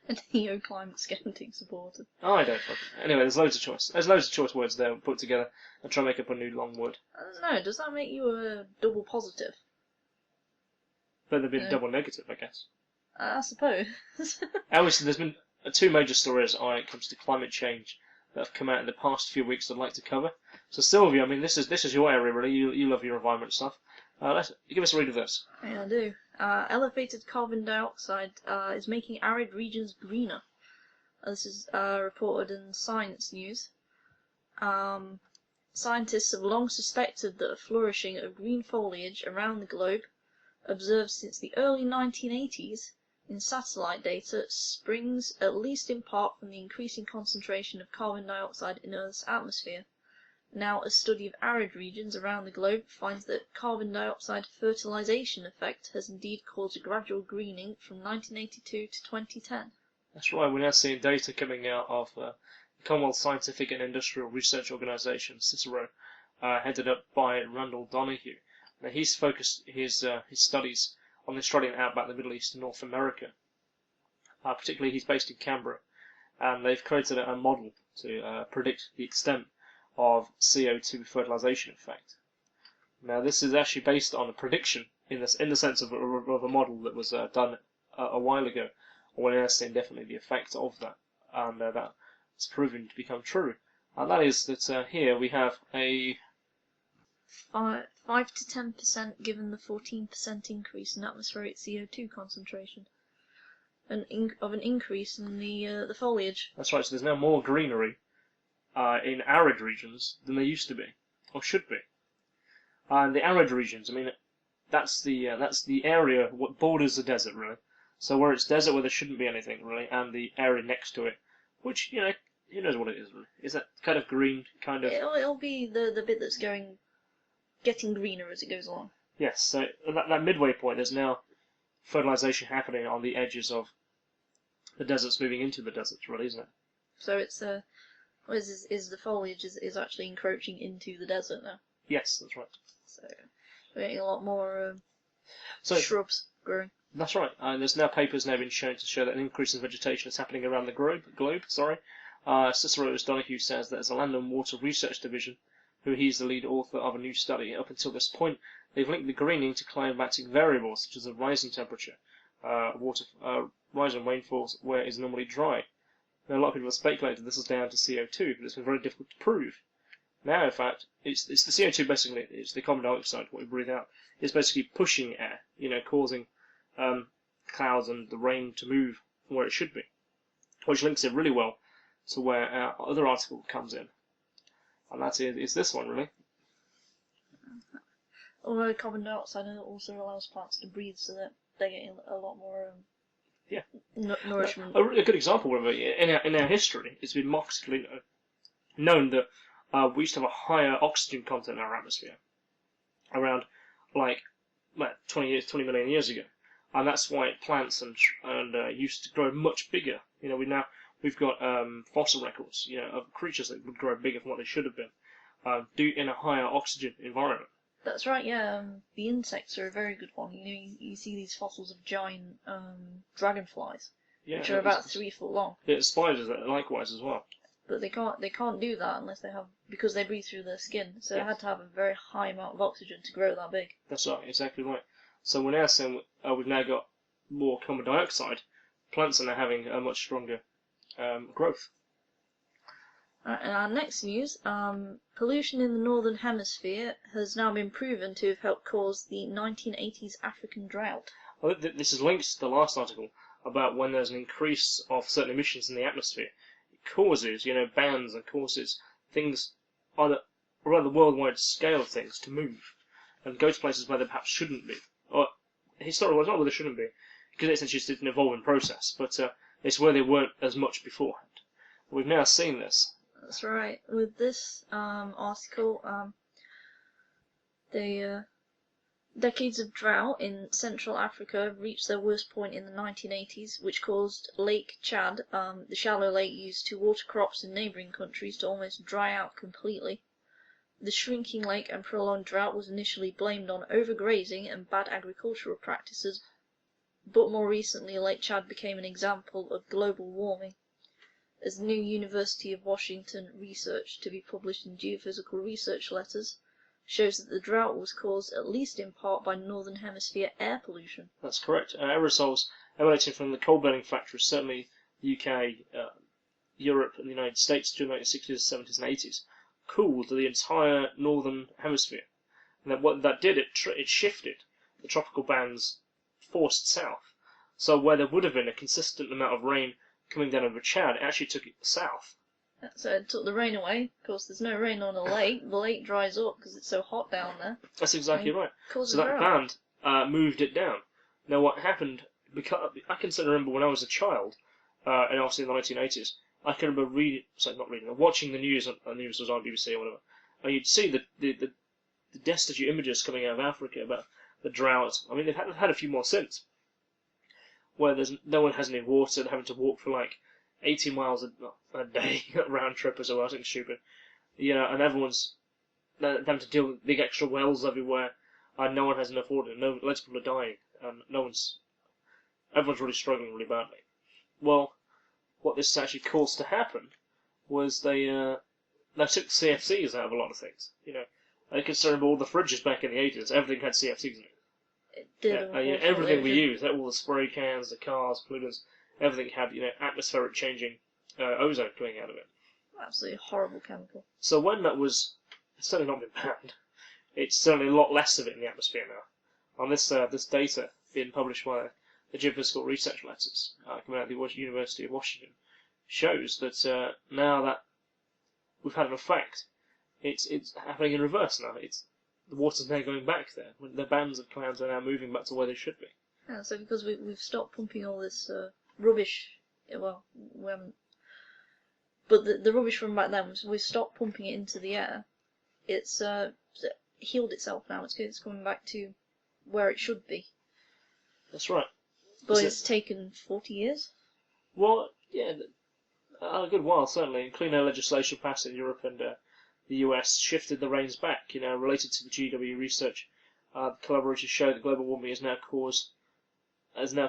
A neo-climate skeptic supporter. Oh, I don't fucking know. Anyway, there's loads of choice. There's loads of choice words there put together and try to make up a new long word. I don't know, does that make you a double positive? But they've been double negative, I guess. I suppose. Obviously, there's been two major stories when it comes to climate change that have come out in the past few weeks that I'd like to cover. So, Sylvia, I mean, this is your area, really. You love your environment stuff. Give us a read of this. Yeah, I do. Elevated carbon dioxide is making arid regions greener. This is reported in Science News. Scientists have long suspected that a flourishing of green foliage around the globe, observed since the early 1980s in satellite data, springs at least in part from the increasing concentration of carbon dioxide in Earth's atmosphere. Now, a study of arid regions around the globe finds that carbon dioxide fertilization effect has indeed caused a gradual greening from 1982 to 2010. That's right, we're now seeing data coming out of the Commonwealth Scientific and Industrial Research Organisation, CICERO, headed up by Randall Donoghue. Now, he's focused his studies on the Australian outback, the Middle East, and North America. Particularly, he's based in Canberra, and they've created a model to predict the extent of CO2 fertilization effect. Now, this is actually based on a prediction in the sense of a model that was done a while ago. We're now seeing definitely the effect of that, and that's proven to become true. And that is that here we have a 5 to 10% given the 14% increase in atmospheric CO2 concentration, an increase in the foliage. That's right. So there's now more greenery in arid regions than there used to be, or should be. And the arid regions, I mean, that's the area what borders the desert, really. So where it's desert, where there shouldn't be anything really, and the area next to it, which who knows what it is really? Is that kind of green, kind of? It'll be the bit that's getting greener as it goes along. Yes. So that midway point, there's now fertilization happening on the edges of the deserts, moving into the deserts, really, isn't it? So it's is the foliage is actually encroaching into the desert now. Yes, that's right. So we're getting a lot more shrubs growing. That's right. And there's now papers been shown to show that an increase in vegetation is happening around the globe. Cicero Donoghue says that there's a Land and Water Research Division, who he's the lead author of a new study. Up until this point, they've linked the greening to climatic variables such as a rise in temperature, rise in rainfalls where it is normally dry. Now, a lot of people have speculated this is down to CO2, but it's been very difficult to prove. Now, in fact, it's the CO2 basically, it's the carbon dioxide, what we breathe out. It's basically pushing air, causing clouds and the rain to move from where it should be, which links it really well to where our other article comes in, and that is this one, really. Although carbon dioxide also allows plants to breathe, so that they're getting a lot more nourishment. A good example of it in our history, it's been markedly known that we used to have a higher oxygen content in our atmosphere around 20 million years ago, and that's why plants and used to grow much bigger. We've got fossil records, of creatures that would grow bigger than what they should have been, in a higher oxygen environment. That's right, yeah. The insects are a very good one. You see these fossils of giant dragonflies, which are about 3 foot long. Yeah, spiders likewise as well. But they can't do that unless because they breathe through their skin. So they had to have a very high amount of oxygen to grow that big. That's right, exactly right. So we're now saying we've now got more carbon dioxide. Plants are now having a much stronger growth. In our next news, pollution in the northern hemisphere has now been proven to have helped cause the 1980s African drought. Well, this is linked to the last article about when there's an increase of certain emissions in the atmosphere. It causes, bands and causes things on a rather worldwide scale of things to move. and go to places where they perhaps shouldn't be. Or historically, it's not where they shouldn't be, because it's just an evolving process, but it's where they weren't as much beforehand. We've now seen this. That's right. With this article, the decades of drought in Central Africa reached their worst point in the 1980s, which caused Lake Chad, the shallow lake used to water crops in neighbouring countries, to almost dry out completely. The shrinking lake and prolonged drought was initially blamed on overgrazing and bad agricultural practices, but more recently Lake Chad became an example of global warming, as the new University of Washington research, to be published in Geophysical Research Letters, shows that the drought was caused at least in part by Northern Hemisphere air pollution. That's correct. Aerosols emanating from the coal-burning factories, certainly the UK, Europe and the United States during the 1960s, 70s and 80s, cooled the entire Northern Hemisphere. And then what that did, it shifted the tropical bands forced south. So where there would have been a consistent amount of rain coming down over Chad, it actually took it south. So it took the rain away. Of course, there's no rain on a lake. The lake dries up because it's so hot down there. That's exactly right. So that band moved it down. Now what happened, because I can still remember when I was a child, and obviously in the 1980s, I can remember watching the news, the news was on BBC or whatever, and you'd see the destitute images coming out of Africa about the drought. I mean, they've had a few more since, where no one has any water, they're having to walk for like 80 miles a day, round trip as well, something stupid. And everyone's having to deal with big extra wells everywhere, and no one has enough water, loads of people are dying, and everyone's really struggling really badly. Well, what this actually caused to happen was they took CFCs out of a lot of things. I can still remember all the fridges back in the 80s, everything had CFCs in it. It did. Everything we use, all the spray cans, the cars, pollutants, everything had, atmospheric changing ozone coming out of it. Absolutely horrible chemical. So when that was certainly not been banned, it's certainly a lot less of it in the atmosphere now. And this data being published by the Geophysical Research Letters coming out of the University of Washington shows that now that we've had an effect, it's happening in reverse now. The water's now going back there. The bands of clouds are now moving back to where they should be. Yeah, so because we've stopped pumping all this rubbish, well, we haven't, but the rubbish from back then, we've stopped pumping it into the air. It's healed itself now. It's coming back to where it should be. That's right. But it's taken 40 years. Well, yeah, a good while certainly. And clean air legislation passed in Europe and the US shifted the reins back. Related to the GW research, collaborators show that global warming is now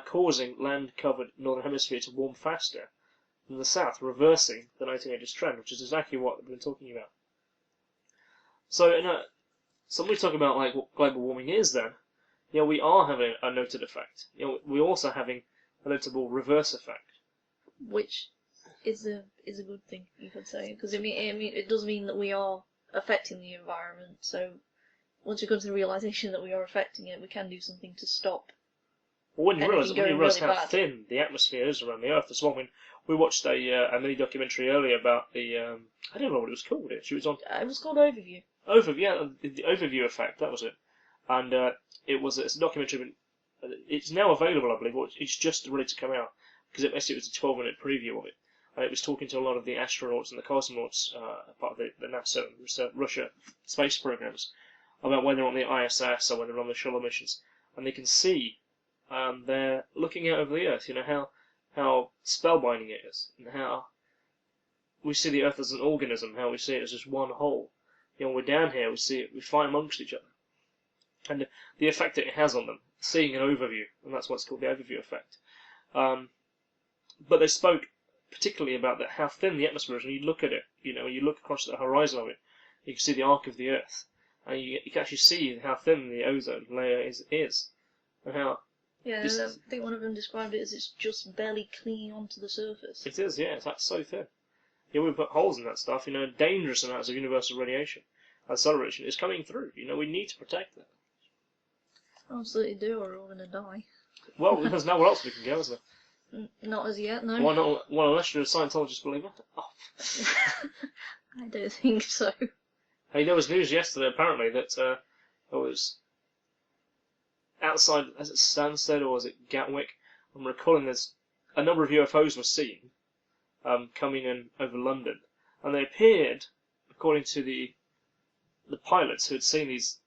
causing land-covered northern hemisphere to warm faster than the south, reversing the 1980s trend, which is exactly what we've been talking about. So, when we talk about what global warming is, then, we are having a noted effect. We're also having a notable reverse effect, which is a good thing, you could say, because it does mean that we are affecting the environment. So once we come to the realization that we are affecting it, we can do something to stop. Well, when you realise how bad. thin the atmosphere is around the Earth as well. We watched a mini documentary earlier about the I don't know what it was called. It was called Overview. The Overview effect. That was it. And it's a documentary. It's now available, I believe. It's just ready to come out because it was a 12-minute preview of it. And it was talking to a lot of the astronauts and the cosmonauts, part of the NASA and Russia space programs, about when they're on the ISS or when they're on the shuttle missions, and they can see they're looking out over the Earth. How spellbinding it is, and how we see the Earth as an organism, how we see it as just one whole. We're down here, we fight amongst each other, and the effect that it has on them. Seeing an overview, and that's what's called the overview effect. But they spoke particularly about how thin the atmosphere is. When you look at it, when you look across the horizon of it, you can see the arc of the Earth, and you can actually see how thin the ozone layer is, and how. Yeah, I think one of them described it as it's just barely clinging onto the surface. It is, yeah, that's so thin. We put holes in that stuff. Dangerous amounts of universal radiation and solar radiation is coming through. We need to protect that. Absolutely do, or we're all going to die. Well, there's nowhere else we can go, is there? Not as yet, no. Why not? Well, unless you're a Scientologist believer. Oh. I don't think so. Hey, there was news yesterday, apparently, that there was outside, is it Stansted or is it Gatwick? I'm recalling there's a number of UFOs were seen coming in over London, and they appeared, according to the pilots who had seen these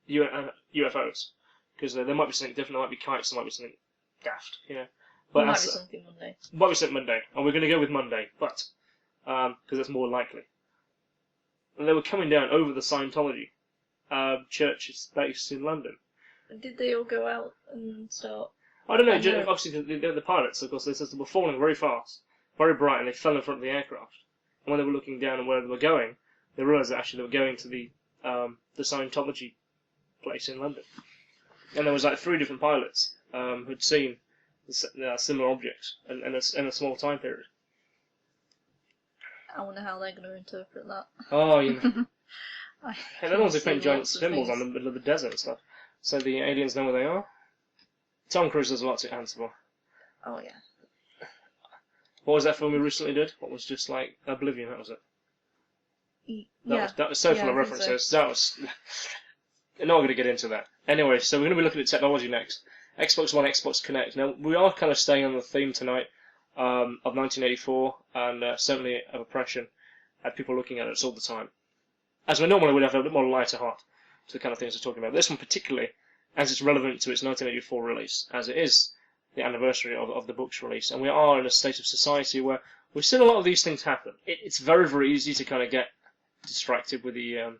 UFOs, because there might be something different. There might be kites. There might be something daft, you know. But It might be something Monday. Might be something Monday, and we're going to go with Monday, but because that's more likely. And they were coming down over the Scientology churches based in London. Did they all go out and start? I don't know. I know. Obviously, the pilots, of course, they were falling very fast, very bright, and they fell in front of the aircraft. And when they were looking down and where they were going, they realised that actually they were going to the Scientology place in London. And there was like 3 different pilots who'd seen similar objects in a small time period. I wonder how they're going to interpret that. Oh, you know. Hey, they're the ones who paint see giant lots of symbols on things. the middle of the desert and stuff. So the aliens know where they are. Tom Cruise has a lot to answer for. Oh yeah. What was that film we recently did? What was just like Oblivion? That was it. That was so full of I think references. so. That was. I'm not going to get into that. Anyway, so we're going to be looking at technology next. Xbox One, Xbox Connect. Now we are kind of staying on the theme tonight of 1984 and certainly of oppression, and people looking at us all the time. As we normally would have a bit more lighter heart to the kind of things we're talking about. This one particularly, as it's relevant to its 1984 release, as it is the anniversary of the book's release, and we are in a state of society where we've seen a lot of these things happen. It's very, very easy to kind of get distracted with the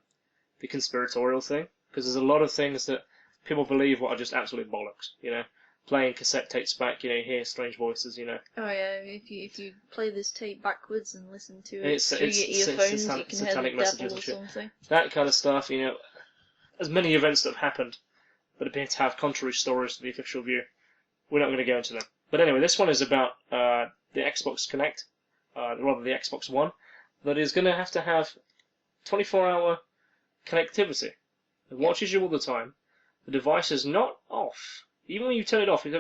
conspiratorial thing, because there's a lot of things that people believe what are just absolute bollocks, you know. Playing cassette tapes back, you know, you hear strange voices, you know. Oh yeah, if you play this tape backwards and listen to it It's through your earphones, you can hear the satanic messages devil or and shit. something. That kind of stuff, you know. There's many events that have happened that appear to have contrary stories to the official view. We're not going to go into them. But anyway, this one is about the Xbox Connect, rather the Xbox One, that is going to have 24-hour connectivity. It watches you all the time. The device is not off. Even when you turn it off, it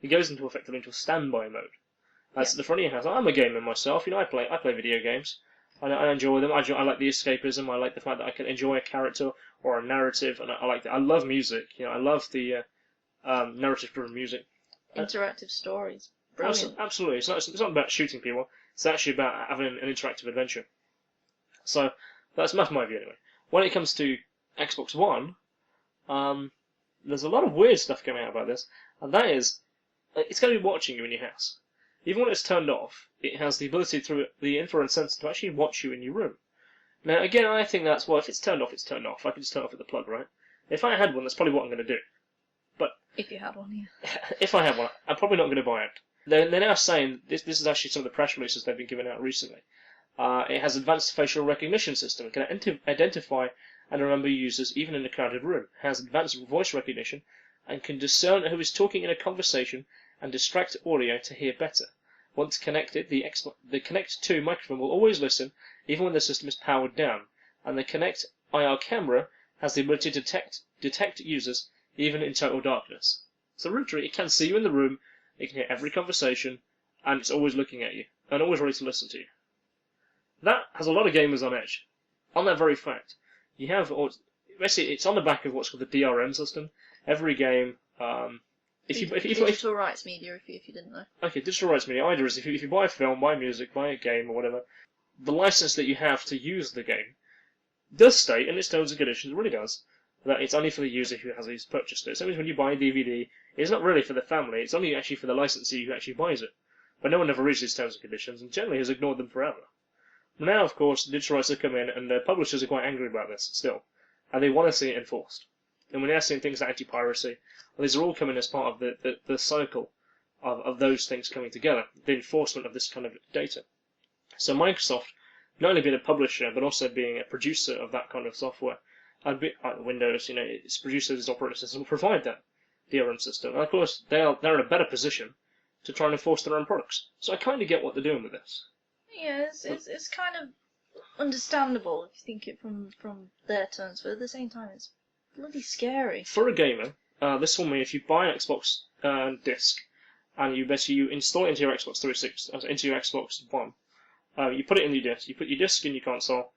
goes into effectively into a standby mode. That's at the front of your house. I'm a gamer myself. You know, I play video games. I enjoy them. I like the escapism. I like the fact that I can enjoy a character or a narrative, and I like that. I love music. You know, I love the narrative-driven music. Interactive stories. Brilliant. Absolutely. It's not about shooting people. It's actually about having an interactive adventure. So that's my view anyway. When it comes to Xbox One, there's a lot of weird stuff coming out about this, and that is, it's going to be watching you in your house. Even when it's turned off, it has the ability through the infrared sensor to actually watch you in your room. Now, again, I think that's, well, if it's turned off, it's turned off. I can just turn it off with the plug, right? If I had one, that's probably what I'm going to do. But If you had one, yeah. if I had one, I'm probably not going to buy it. They're now saying, this is actually some of the press releases they've been giving out recently. It has advanced facial recognition system. It can identify and remember users even in a crowded room. It has advanced voice recognition and can discern who is talking in a conversation and distract audio to hear better. Once connected, the Connect 2 microphone will always listen even when the system is powered down, and the Connect IR camera has the ability to detect users even in total darkness. So literally, it can see you in the room, it can hear every conversation, and it's always looking at you, and always ready to listen to you. That has a lot of gamers on edge. On that very fact, you have, basically, it's on the back of what's called the DRM system. Every game, digital rights media, if you didn't know. Okay, digital rights media, either is if you buy a film, buy music, buy a game, or whatever, the license that you have to use the game does state, in its terms and conditions, it really does, that it's only for the user who has purchased it. So that means when you buy a DVD, it's not really for the family, it's only actually for the licensee who actually buys it. But no one ever reads these terms and conditions, and generally has ignored them forever. Now, of course, the digital rights have come in, and the publishers are quite angry about this still, and they want to see it enforced. And we're now seeing things like anti-piracy. Well, these are all coming as part of the cycle of those things coming together, the enforcement of this kind of data. So Microsoft, not only being a publisher, but also being a producer of that kind of software, and Windows, you know, its producers, its operating system will provide that DRM system. And of course, they're in a better position to try and enforce their own products. So I kind of get what they're doing with this. Yeah, it's kind of understandable if you think it from their terms, but at the same time, it's bloody scary. For a gamer, this will mean if you buy an Xbox disc and you install it into your Xbox 360, into your Xbox One, you put it in your disc. You put your disc in your console.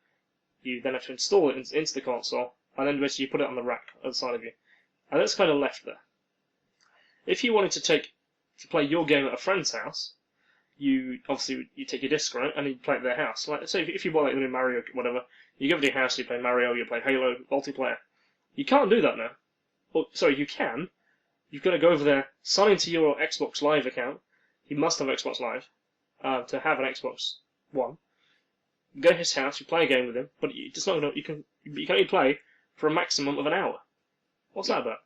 You then have to install it into the console, and then basically you put it on the rack at the side of you. and that's kind of left there. If you wanted to play your game at a friend's house, you take your disc, right, and you play it at their house. Like, so if you bought like Mario, whatever, you go to your house, you play Mario, you play Halo multiplayer. You can't do that now. Well, sorry, you can. You've got to go over there, sign into your Xbox Live account. You must have Xbox Live to have an Xbox One. Go to his house, you play a game with him, but it's not gonna, you can only play for a maximum of an hour. What's that about?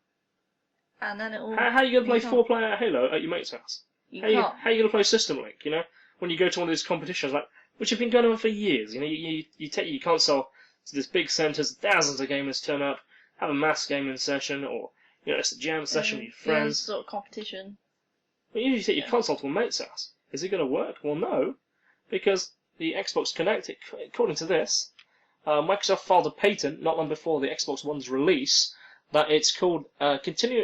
And then it'll. How are you gonna play 4-player Halo at your mate's house? How are you gonna play System Link? You know, when you go to one of these competitions, like which have been going on for years. You know, you take your console to this big centres, thousands of gamers turn up, have a mass gaming session, or you know, it's a jam session with your friends. Sort of competition. But you take your console to a mate's house. Is it going to work? Well, no, because the Xbox Connect, according to this, Microsoft filed a patent not long before the Xbox One's release that it's called continue.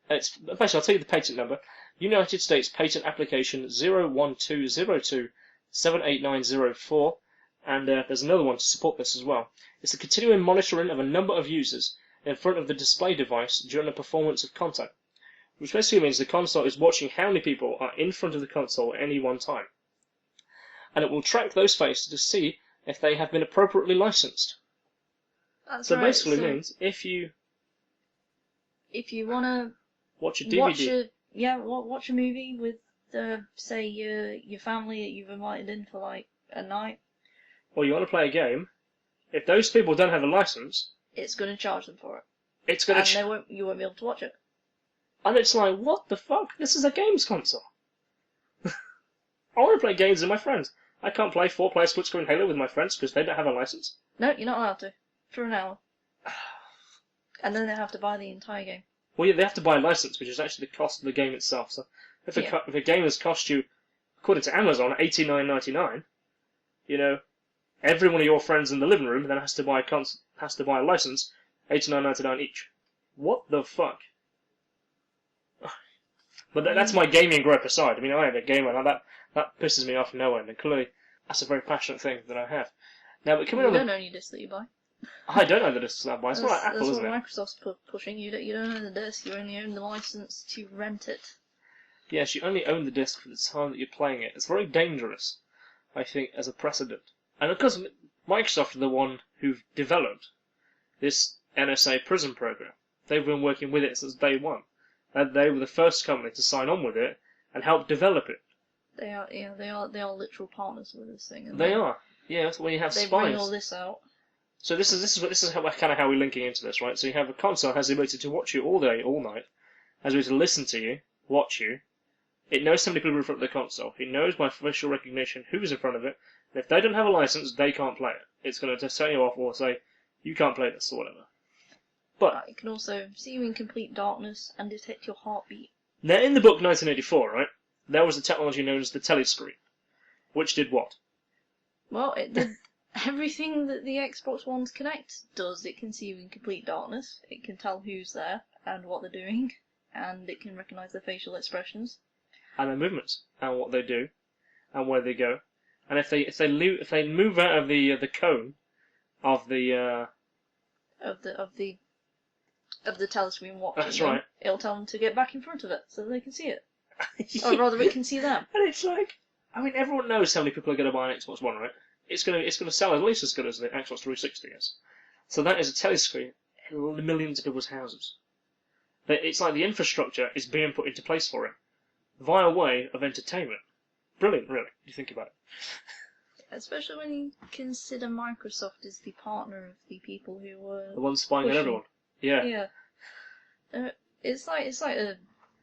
It's basically, I'll tell you the patent number: United States Patent Application 01202078904, and there's another one to support this as well. It's the continuing monitoring of a number of users in front of the display device during the performance of content, which basically means the console is watching how many people are in front of the console at any one time. And it will track those faces to see if they have been appropriately licensed. That's so right. Basically means if you want to watch a DVD, watch a movie with say your family that you've invited in for like a night, or you want to play a game, if those people don't have a license, it's going to charge them for it. It's going to you won't be able to watch it. And it's like, what the fuck? This is a games console. I want to play games with my friends. I can't play 4-player split-screen Halo with my friends because they don't have a license. No, you're not allowed to. For an hour. And then they have to buy the entire game. Well, yeah, they have to buy a license, which is actually the cost of the game itself. So if a game has cost you, according to Amazon, $89.99, you know, every one of your friends in the living room then has to buy a license, $89.99 each. What the fuck? But that's my gaming gripe aside. I mean, I am a gamer, and that pisses me off no end, and clearly that's a very passionate thing that I have. Now, but coming on, you don't own your disc that you buy. I don't own the discs that I buy. It's not like Apple, isn't it? That's what Microsoft's pushing. You don't own the disc. You only own the license to rent it. Yes, you only own the disc for the time that you're playing it. It's very dangerous, I think, as a precedent. And of course, Microsoft are the one who've developed this NSA Prism program. They've been working with it since day one. They were the first company to sign on with it and help develop it. They are literal partners with this thing. They are. Yeah, that's when you have spies. They bring all this out. So this is kind of how we're linking into this, right? So you have a console has the ability to watch you all day, all night, has the ability to listen to you, watch you. It knows how many people are in front of the console. It knows by facial recognition who's in front of it. And if they don't have a license, they can't play it. It's going to just turn you off or say, you can't play this or whatever. But it can also see you in complete darkness and detect your heartbeat. Now, in the book 1984, right, there was a technology known as the telescreen, which did what? Well, it did everything that the Xbox One's Connect does. It can see you in complete darkness. It can tell who's there and what they're doing, and it can recognise their facial expressions and their movements and what they do and where they go. And if they move out of the cone of the telescreen watching that's them, right. It'll tell them to get back in front of it so they can see it. Or rather, it can see them. And it's like, I mean, everyone knows how many people are going to buy an Xbox One, right? It's going to sell at least as good as the Xbox 360 is. So that is a telescreen in millions of people's houses. But it's like the infrastructure is being put into place for it via way of entertainment. Brilliant, really. You think about it. Especially when you consider Microsoft as the partner of the people who were the ones spying on everyone. Yeah. Yeah. It's like a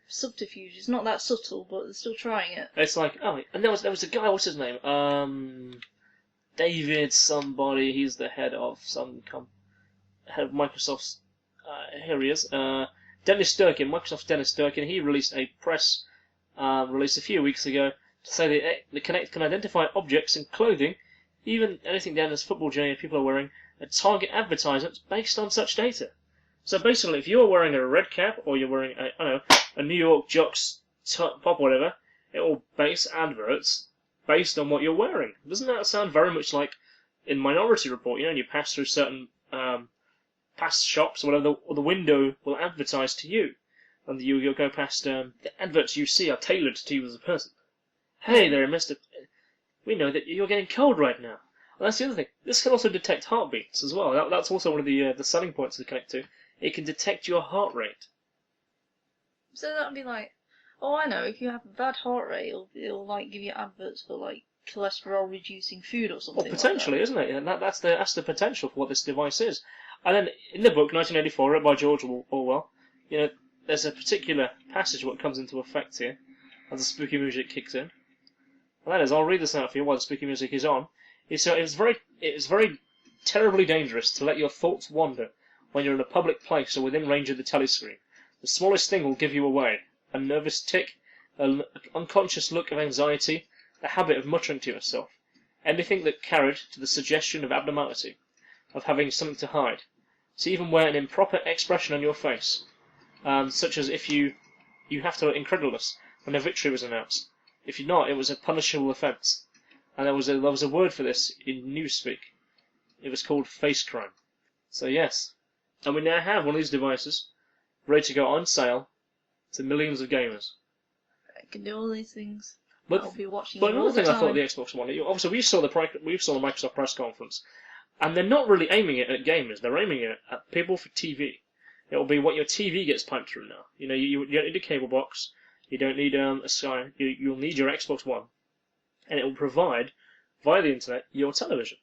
subterfuge. It's not that subtle, but they're still trying it. It's like, oh, and there was a guy. What's his name? David somebody. He's the head of head of Microsoft's. Here he is. Dennis Durkin. Microsoft's Dennis Durkin. He released a press release a few weeks ago to say that the Kinect can identify objects and clothing, even anything down as football jersey people are wearing, and target advertisements based on such data. So basically, if you're wearing a red cap or you're wearing a New York Jocks pop or whatever, it will base adverts based on what you're wearing. Doesn't that sound very much like in Minority Report? You know, you pass through certain past shops, or whatever, or the window will advertise to you. And you'll go past, the adverts you see are tailored to you as a person. Hey there, Mr. We know that you're getting cold right now. And that's the other thing. This can also detect heartbeats as well. That's also one of the selling points to connect to. It can detect your heart rate. So that would be like, oh, I know, if you have a bad heart rate, it'll like give you adverts for like cholesterol reducing food or something. Well, potentially, like isn't it? And that's the potential for what this device is. And then in the book, 1984, written by George Orwell, there's a particular passage what comes into effect here as the spooky music kicks in. And that is, I'll read this out for you while the spooky music is on. It's very terribly dangerous to let your thoughts wander when you're in a public place or within range of the telescreen. The smallest thing will give you away. A nervous tic, an unconscious look of anxiety, a habit of muttering to yourself. Anything that carried to the suggestion of abnormality, of having something to hide. So even wear an improper expression on your face, such as if you have to look incredulous when a victory was announced. If you're not, it was a punishable offence. And there was a word for this in newspeak. It was called face crime. So yes. And we now have one of these devices ready to go on sale to millions of gamers. I can do all these things. But, I'll be watching but you all another the thing I thought time. the Xbox One, obviously we saw the Microsoft press conference, and they're not really aiming it at gamers. They're aiming it at people for TV. It will be what your TV gets piped through now. You don't need a cable box. You don't need a Sky. You'll need your Xbox One, and it will provide via the internet your television.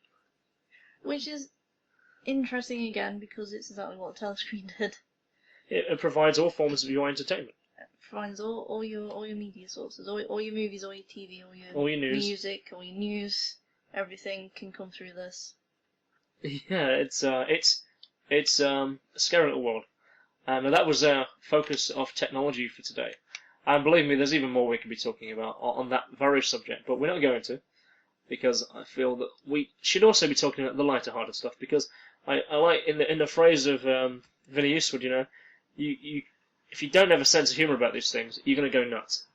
Which is interesting again because it's exactly what the telescreen did. It provides all forms of your entertainment. It provides all your media sources, all your movies, all your TV, All your news. music, all your news. Everything can come through this. Yeah, it's a scary little world. And that was our focus of technology for today. And believe me, there's even more we could be talking about on that very subject, but we're not going to, because I feel that we should also be talking about the lighter, harder stuff. Because I like in the phrase of Vinnie Eastwood, you if you don't have a sense of humour about these things, you're going to go nuts.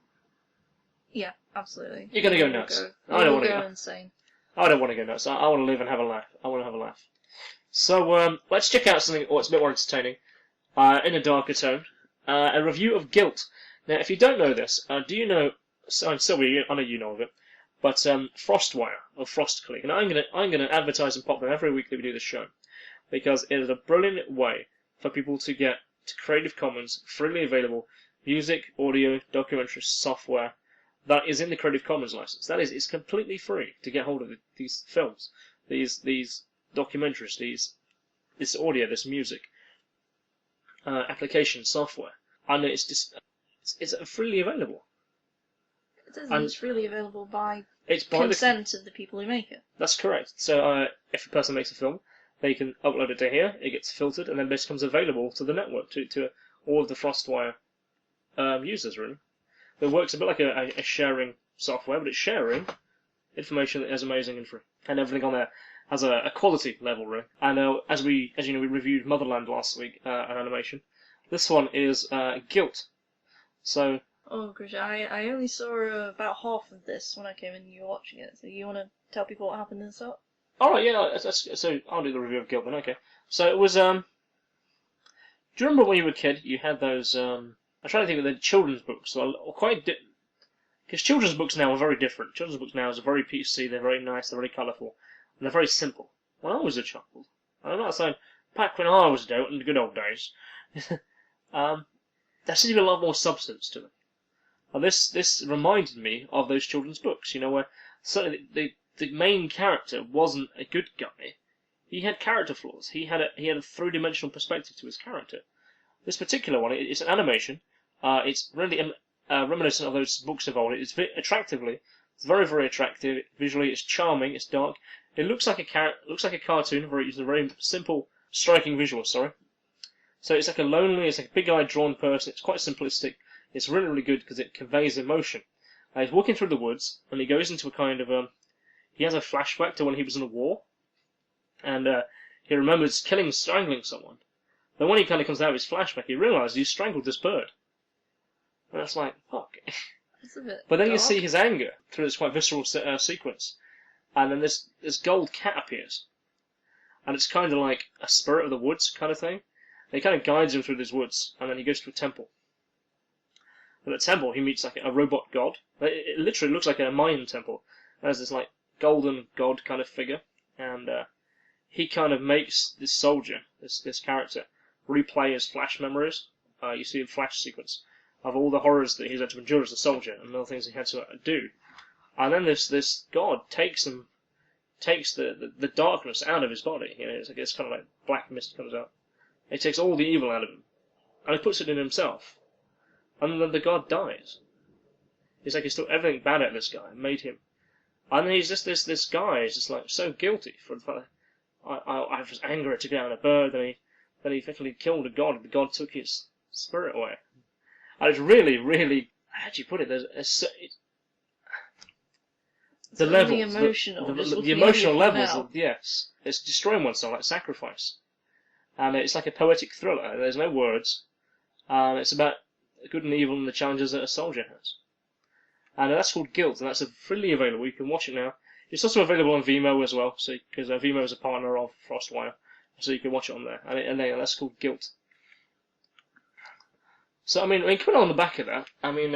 Yeah, absolutely. You're going to go nuts. I don't want to go insane. I don't want to go nuts. I want to live and have a laugh. I want to have a laugh. So let's check out something that's a bit more entertaining, in a darker tone. A review of Guilt. Now, if you don't know this, do you know? Sylvia, I know you know of it, but FrostWire or FrostClick, and I'm gonna advertise and pop them every week that we do this show, because it is a brilliant way for people to get to Creative Commons freely available music, audio, documentary software that is in the Creative Commons license. That is, it's completely free to get hold of these films, these documentaries, this audio, this music, application software, and it's freely available. It is, And it's freely available by It's by consent of the people who make it. That's correct. So if a person makes a film, they can upload it to here, it gets filtered, and then this becomes available to the network, to all of the FrostWire users, really. It works a bit like a sharing software, but it's sharing information that is amazing and free. And everything on there has a quality level, really. And as you know, we reviewed Motherland last week, an animation. This one is Guilt. So... Oh, gosh, I only saw about half of this when I came in and you were watching it. So you want to tell people what happened in the start? Alright, yeah, so I'll do the review of Guilt then, okay. So it was, do you remember when you were a kid, you had those, I'm trying to think of the children's books, so quite because children's books now are very different. Children's books now are very PC, they're very nice, they're very colourful, and they're very simple. When I was a child, I'm not saying back when I was in the good old days, there seemed to be a lot more substance to them. And this reminded me of those children's books, where certainly the main character wasn't a good guy. He had character flaws. He had a three-dimensional perspective to his character. This particular one, it's an animation. It's really reminiscent of those books of old. It's it's very, very attractive. Visually, it's charming. It's dark. It looks like a cartoon. It's a very simple, striking visual. Sorry. So it's like it's like a big-eyed drawn person. It's quite simplistic. It's really, really good because it conveys emotion. He's walking through the woods, and he goes into a kind of he has a flashback to when he was in a war, and he remembers strangling someone. Then when he kind of comes out of his flashback, he realises he strangled this bird. And that's like, fuck. It's a bit But then dark. you see his anger through this quite visceral sequence. And then this gold cat appears. and it's kind of like a spirit of the woods kind of thing. And he kind of guides him through these woods, and then he goes to a temple. At the temple, he meets like a robot god. It literally looks like a Mayan temple. There's this like golden god kind of figure, and he kind of makes this soldier, this character, replay his flash memories. You see a flash sequence of all the horrors that he's had to endure as a soldier and all the things he had to do. And then this god takes the darkness out of his body. You know, it's kind of like black mist comes out. He takes all the evil out of him, and he puts it in himself. And then the god dies. It's like he's took everything bad out of this guy and made him. And then he's just this guy is just like so guilty for the fact that I was angry to get out a bird, and he effectively killed a god. The god took his spirit away. And it's really, really, how do you put it? The levels, the emotional levels, yes, it's destroying oneself, like sacrifice, and it's like a poetic thriller. There's no words. It's about good and evil and the challenges that a soldier has, and that's called Guilt, and that's freely available. You can watch it now. It's also available on Vimeo as well, so because Vimeo is a partner of FrostWire, so you can watch it on there, and that's called Guilt. So I mean, coming on the back of that, I mean,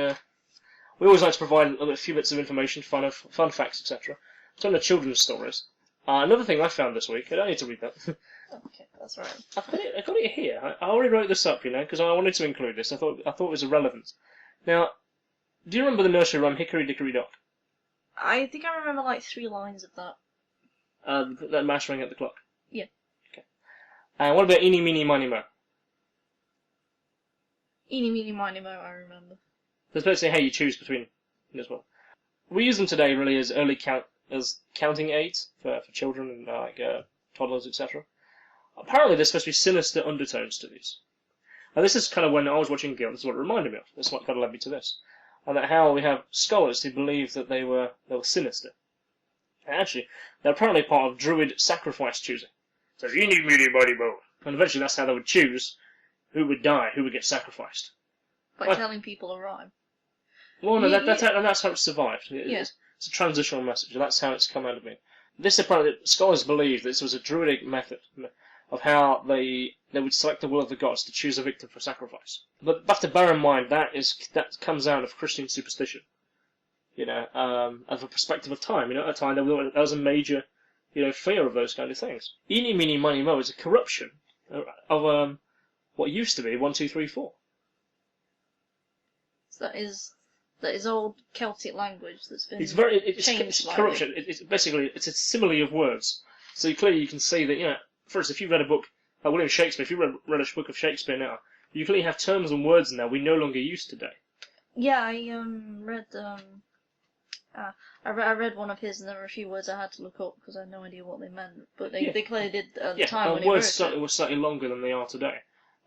we always like to provide a few bits of information, fun facts, etc. Some of the children's stories. Another thing I found this week, I don't need to read that. Okay, that's right. I got it here. I already wrote this up, because I wanted to include this. I thought it was relevant. Now, do you remember the nursery rhyme Hickory Dickory Dock? I think I remember like 3 lines of that. That mashing at the clock. Yeah. Okay. What about Eeny Meeny Miny Mo? Eeny Meeny Miny Mo, I remember. That's basically how you choose between as well. We use them today really as counting aids for children and toddlers, etc. Apparently, there's supposed to be sinister undertones to these. Now, this is kind of when I was watching Guilt. This is what it reminded me of. This is what kind of led me to this, and that how we have scholars who believe that they were sinister. And actually, they're apparently part of Druid sacrifice choosing. So, Eeny Meeny Miny Mo, and eventually that's how they would choose who would die, who would get sacrificed. By telling people a rhyme. Well, no, that's how it survived. It's a transitional message. That's how it's come out of me. This apparently, scholars believe that this was a druidic method of how they would select the will of the gods to choose a victim for sacrifice. But you have to bear in mind that comes out of Christian superstition. Of a perspective of time. At a time there was a major, fear of those kind of things. Eeny Meeny Miny Mo is a corruption of what used to be 1, 2, 3, 4. So that is old Celtic language that's been it's changed corruption. It's basically a simile of words. So clearly you can see that, first, if you read a book by William Shakespeare, if you read a book of Shakespeare now, you clearly have terms and words in there we no longer use today. Yeah, I read I read one of his, and there were a few words I had to look up because I had no idea what they meant. But they clearly did at the time when he wrote it. Were slightly longer than they are today.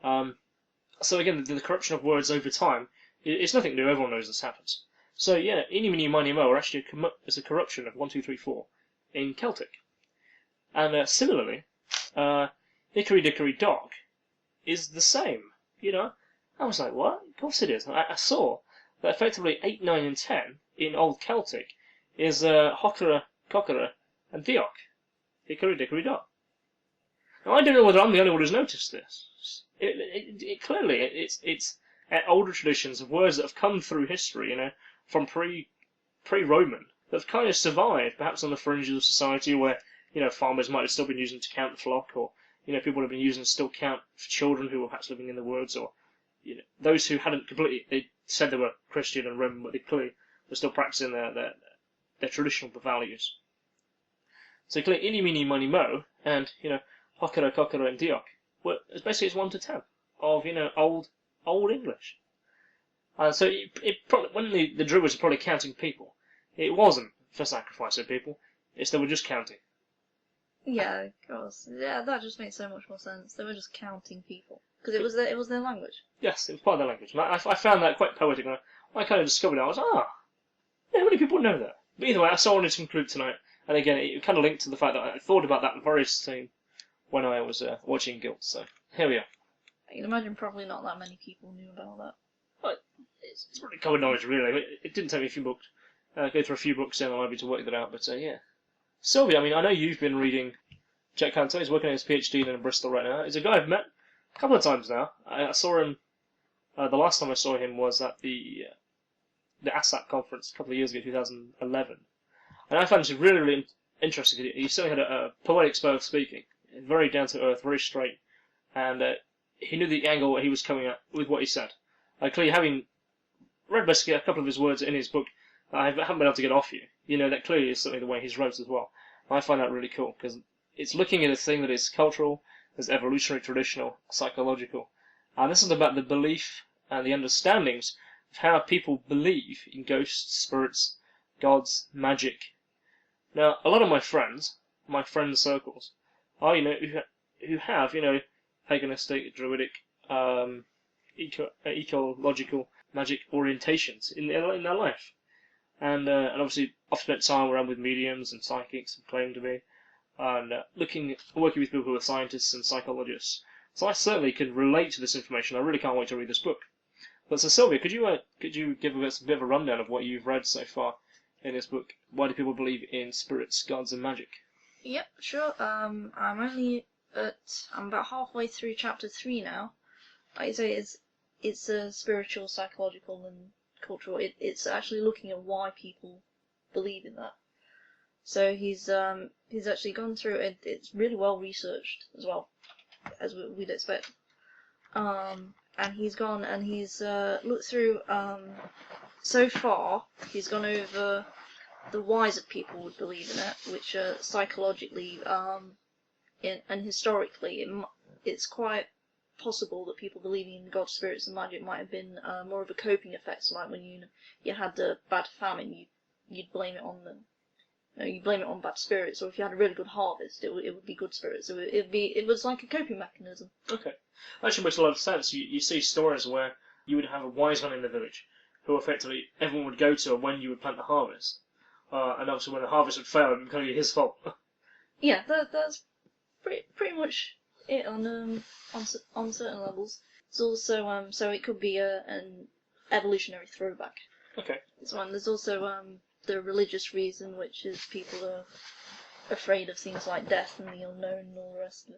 So again, the corruption of words over time, it's nothing new. Everyone knows this happens. So yeah, Eeny Meeny Miny Mo are actually is a corruption of 1, 2, 3, 4 in Celtic. And similarly, Hickory Dickory Dock is the same. I was like, what? Of course it is. I saw that effectively 8, 9, and 10 in Old Celtic is Hockera, Cockera, and Dioc. Hickory Dickory Dock. Now I don't know whether I'm the only one who's noticed this. Clearly it's older traditions of words that have come through history, from pre-Roman, that have kind of survived, perhaps on the fringes of society where, farmers might have still been using to count the flock, or, people have been using to still count for children who were perhaps living in the woods, or, those who hadn't completely, they said they were Christian and Roman, but they clearly were still practicing their traditional values. So clearly, Eeny Meeny Miny Mo, and, Hockera, Cockera, and Dioc, it's 1 to 10 of, old English. So when the Druids were probably counting people, it wasn't for sacrificing people, they were just counting. Yeah, of course. Yeah, that just makes so much more sense. They were just counting people. Because it was their language. Yes, it was part of their language. And I found that quite poetic, and I kind of discovered it. I was how many people know that? But either way, that's all I wanted to conclude tonight. And again, it kind of linked to the fact that I thought about that very same when I was watching Guilt. So, here we are. I can imagine probably not that many people knew about that. Well, it's pretty common knowledge, really. It didn't take me a few books. Go through a few books in the library to work that out, but yeah. Sylvia, I mean, I know you've been reading Jack Cantor. He's working on his PhD in Bristol right now. He's a guy I've met a couple of times now. I saw him. The last time I saw him was at the ASAP conference a couple of years ago, 2011. And I found him really, really interesting. He certainly had a poetic spell of speaking, very down to earth, very straight, and he knew the angle he was coming at with what he said. Clearly, having read basically a couple of his words in his book, I haven't been able to get off you. You know, that clearly is certainly the way he's wrote as well. And I find that really cool because it's looking at a thing that is cultural, is evolutionary, traditional, psychological, and this is about the belief and the understandings of how people believe in ghosts, spirits, gods, magic. Now, a lot of my friends circles, are, who have, paganistic, druidic, ecological, magic orientations in their life. And obviously, I've spent time around with mediums and psychics who claim to be, and working with people who are scientists and psychologists. So I certainly can relate to this information. I really can't wait to read this book. But so Sylvia, could you give us a bit of a rundown of what you've read so far in this book? Why do people believe in spirits, gods, and magic? Yep, sure. I'm about halfway through chapter 3 now. Like I say, it's spiritual, psychological, and cultural. It's actually looking at why people believe in that. So he's actually gone through it. It's really well researched as well, as we'd expect. And he's gone and he's looked through. So far, he's gone over the whys that people would believe in it, which psychologically and historically, it's quite possible that people believing in God, spirits, and magic might have been more of a coping effect. So like when you had the bad famine, you'd blame it on you blame it on bad spirits, or if you had a really good harvest, it would be good spirits. So it was like a coping mechanism. Okay, that actually makes a lot of sense. You see stories where you would have a wise man in the village, who effectively everyone would go to when you would plant the harvest, and obviously when the harvest would fail, it would kind of be his fault. Yeah, that's pretty much it on certain levels. It's also so it could be an evolutionary throwback. Okay. There's also the religious reason, which is people are afraid of things like death and the unknown and all the rest of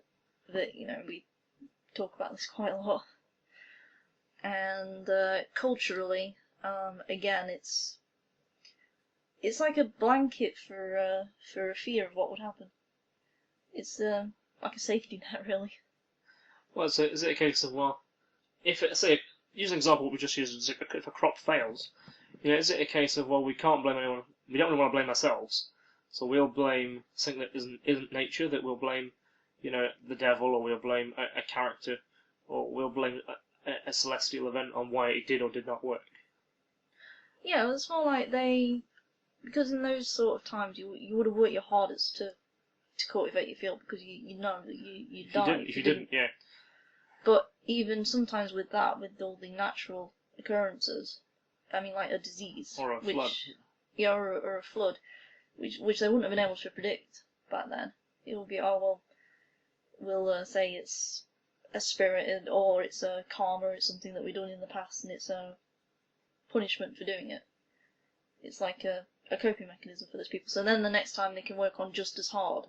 it. That we talk about this quite a lot. And culturally, again, it's like a blanket for a fear of what would happen. It's like a safety net, really. Well, so is it a case of, well, if say use an example we just used, if a crop fails, is it a case of, well, we can't blame anyone, we don't really want to blame ourselves, so we'll blame something that isn't nature, that we'll blame, the devil, or we'll blame a character, or we'll blame a celestial event on why it did or did not work. Yeah, it's more like because in those sort of times you would have worked your hardest to cultivate your field, because you know that you die if you didn't, yeah. But even sometimes with all the natural occurrences, I mean, like a disease, or a flood, or a flood, which they wouldn't have been able to predict back then. It would be, we'll say it's a spirit, or it's a karma, it's something that we've done in the past, and it's a punishment for doing it. It's like a coping mechanism for those people. So then the next time they can work on just as hard,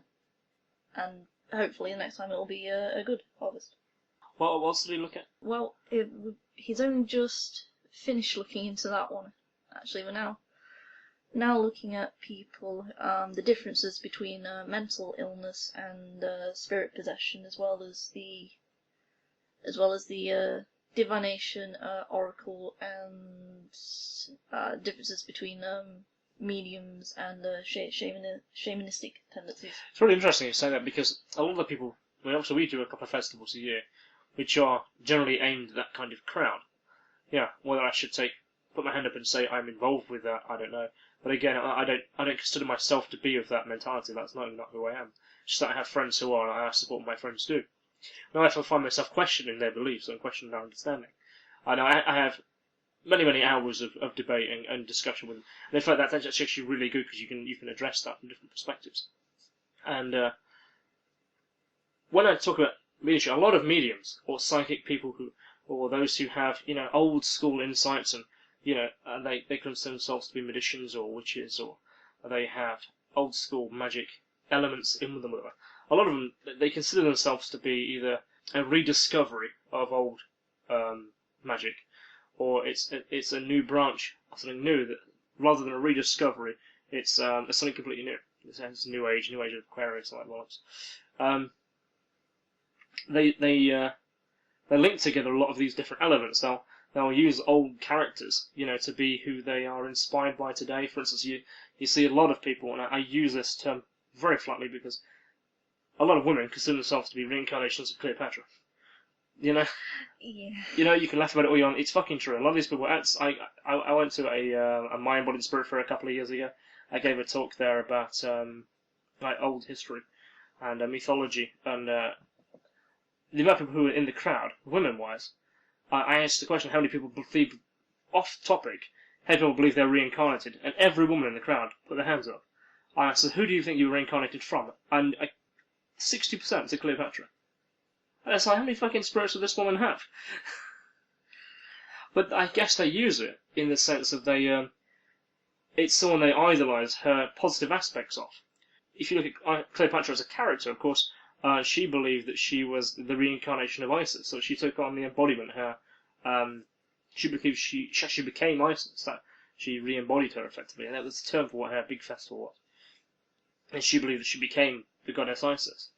and hopefully the next time it'll be a good harvest. What else did he look at? Well, he's only just finished looking into that one. Actually, we're now looking at people, the differences between mental illness and spirit possession, as well as the divination, oracle, and differences between mediums and shamanistic tendencies. It's really interesting you say that, because a lot of the people, obviously we do a couple of festivals a year, which are generally aimed at that kind of crowd. Yeah, whether I should put my hand up and say I'm involved with that, I don't know. But again, I don't consider myself to be of that mentality. That's not who I am. It's just that I have friends who are, and I support what my friends do. And I find myself questioning their beliefs and questioning their understanding. I know I have many hours of debate and discussion with them. And in fact, that's actually really good, because you can address that from different perspectives. And when I talk about mediumship, a lot of mediums or psychic people or those who have old school insights, and they consider themselves to be magicians or witches, or they have old school magic elements in them. a lot of them, they consider themselves to be either a rediscovery of old magic, or it's a new branch, something new that rather than a rediscovery, it's something completely new. It's new age of Aquarius, like bollocks. They link together a lot of these different elements. They'll use old characters, to be who they are inspired by today. For instance, you see a lot of people, and I use this term very flatly because a lot of women consider themselves to be reincarnations of Cleopatra. Yeah. You can laugh about it all you want. It's fucking true. A lot of these people. I went to a Mind, Body, and Spirit fair a couple of years ago. I gave a talk there about like old history and mythology, and the amount of people who were in the crowd, women-wise. I asked the question: how many people believe, off topic, how many people believe they're reincarnated? And every woman in the crowd put their hands up. I asked, who do you think you were reincarnated from? And 60% said Cleopatra. And it's like, how many fucking spirits does this woman have? But I guess they use it in the sense of it's someone they idolise her positive aspects of. If you look at Cleopatra as a character, of course, she believed that she was the reincarnation of Isis, so she took on the embodiment. She believed she actually became Isis, that she re-embodied her effectively, and that was the term for what her big festival was. And she believed that she became the goddess Isis.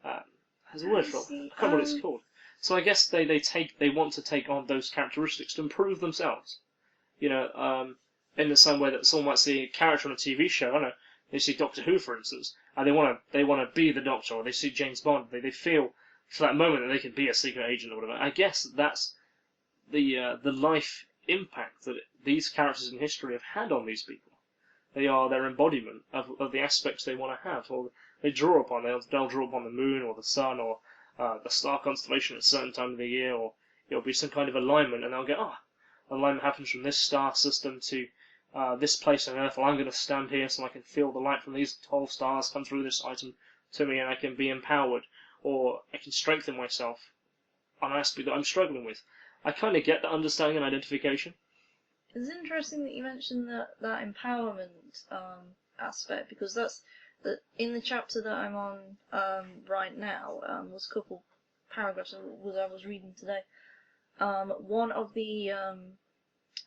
There's a word for it. I can't remember what it's called. So I guess they want to take on those characteristics to improve themselves. In the same way that someone might see a character on a TV show. I don't know, they see Doctor Who, for instance, and they want to be the Doctor, or they see James Bond. They feel for that moment that they can be a secret agent or whatever. I guess that's the life impact that these characters in history have had on these people. They are their embodiment of the aspects they want to have, or they draw upon. They'll draw upon the moon or the sun or the star constellation at a certain time of the year, or it'll be some kind of alignment, and they'll go, alignment happens from this star system to this place on Earth. Well, I'm going to stand here so I can feel the light from these 12 stars come through this item to me, and I can be empowered, or I can strengthen myself on an aspect that I'm struggling with. I kind of get that understanding and identification. It's interesting that you mentioned that empowerment aspect, because that's in the chapter that I'm on right now. Was a couple paragraphs I was reading today. One of the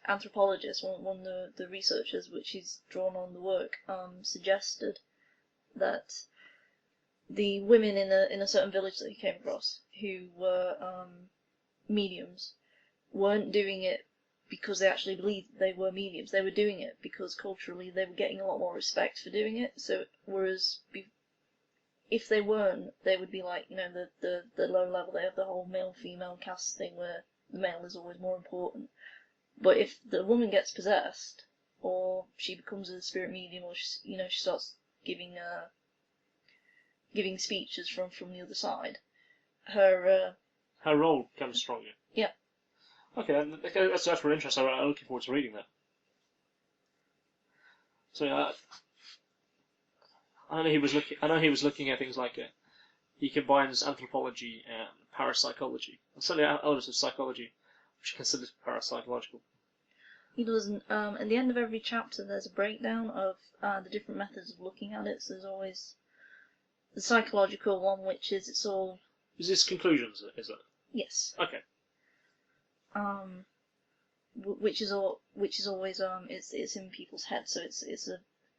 anthropologists, one of the researchers which he's drawn on the work, suggested that the women in a certain village that he came across, who were mediums, weren't doing it because they actually believed they were mediums. They were doing it because culturally they were getting a lot more respect for doing it. So whereas if they weren't, they would be like, the low level. They have the whole male-female caste thing where the male is always more important. But if the woman gets possessed, or she becomes a spirit medium, or she starts giving speeches from the other side, her role becomes stronger. Yeah. Okay, that's really interesting. I'm looking forward to reading that. So I know he was looking at things like he combines anthropology and parapsychology, and certainly elements of psychology, which are considered parapsychological. He doesn't. At the end of every chapter, there's a breakdown of the different methods of looking at it. So there's always the psychological one, which is it's all. Is this conclusions? Is it? Yes. Okay. Which is always it's in people's heads. So it's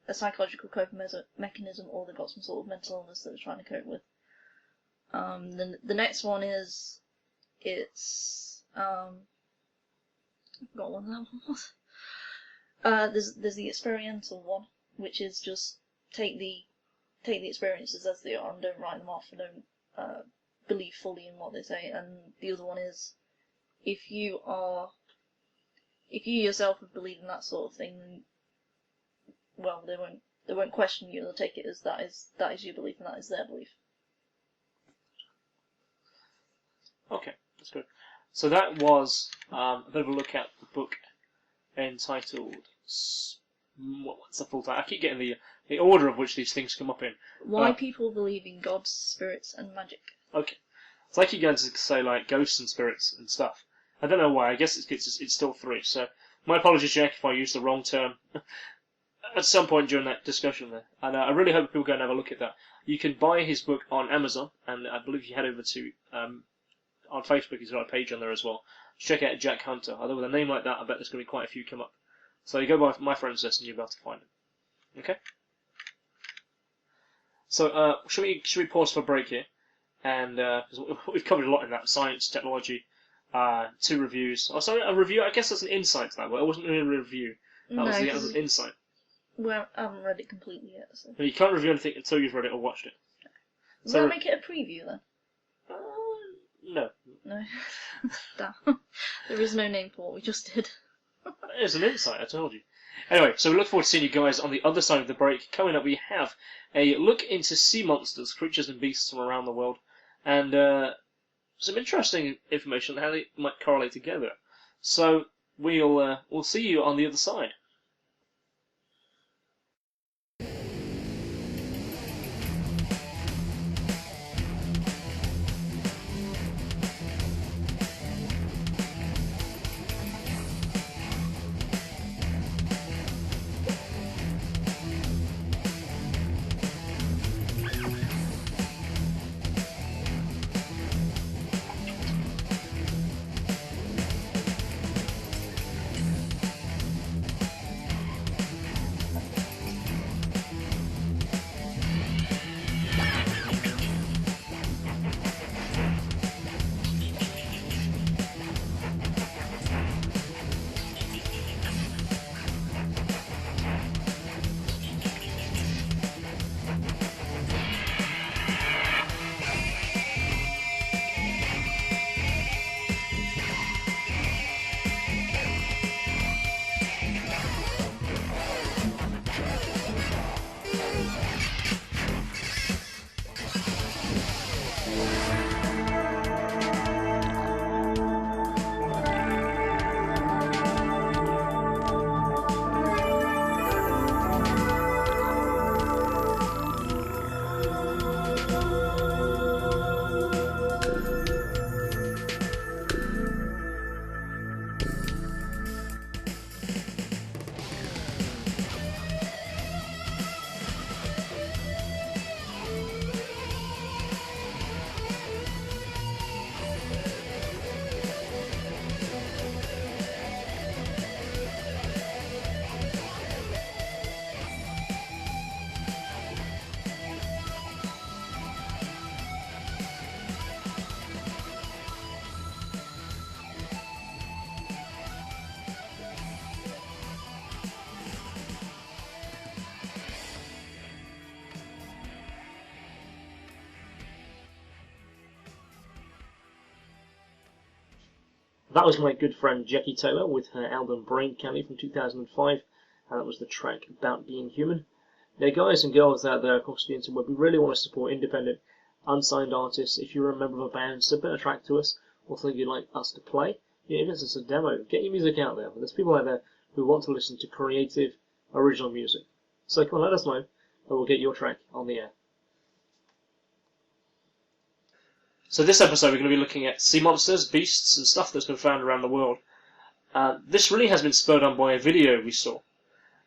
a psychological coping mechanism, or they've got some sort of mental illness that they're trying to cope with. The next one is I forgot what that one was. There's the experiential one, which is just take the experiences as they are and don't write them off and don't believe fully in what they say. And the other one is if you yourself have believed in that sort of thing, then well, they won't question you. They'll take it as that is your belief and that is their belief. Okay, that's good. So that was a bit of a look at the book entitled. What's the full title? I keep getting the order of which these things come up in. Why people believe in gods, spirits, and magic. Okay, so I keep going to say like ghosts and spirits and stuff. I don't know why. I guess it's still three. So my apologies, Jack, if I use the wrong term. at some point during that discussion there. And I really hope people go and have a look at that. You can buy his book on Amazon, and I believe you head over to on Facebook. He's got a page on there as well. Check out Jack Hunter. Although with a name like that, I bet there's going to be quite a few come up. So you go by my friend's list, and you'll be able to find it. Okay. So should we pause for a break here? And cause we've covered a lot in that: science, technology, 2 reviews. Oh, sorry, a review. I guess that's an insight to that. Well, it wasn't really a review. That was an insight. Well, I haven't read it completely yet, so. But you can't review anything until you've read it or watched it. Does that make it a preview then? No. No. Damn. There is no name for what we just did. It's an insight, I told you. Anyway, so we look forward to seeing you guys on the other side of the break. Coming up, we have a look into sea monsters, creatures and beasts from around the world, and some interesting information on how they might correlate together. So we'll see you on the other side. That was my good friend Jackie Taylor with her album Brain Candy from 2005, and that was the track About Being Human. Now, guys and girls out there across the interweb, we really want to support independent, unsigned artists. If you're a member of a band, submit a track to us, or think you'd like us to play. Even if it's just a demo, get your music out there. There's people out there who want to listen to creative, original music. So come on, let us know, and we'll get your track on the air. So this episode we're going to be looking at sea monsters, beasts, and stuff that's been found around the world. This really has been spurred on by a video we saw.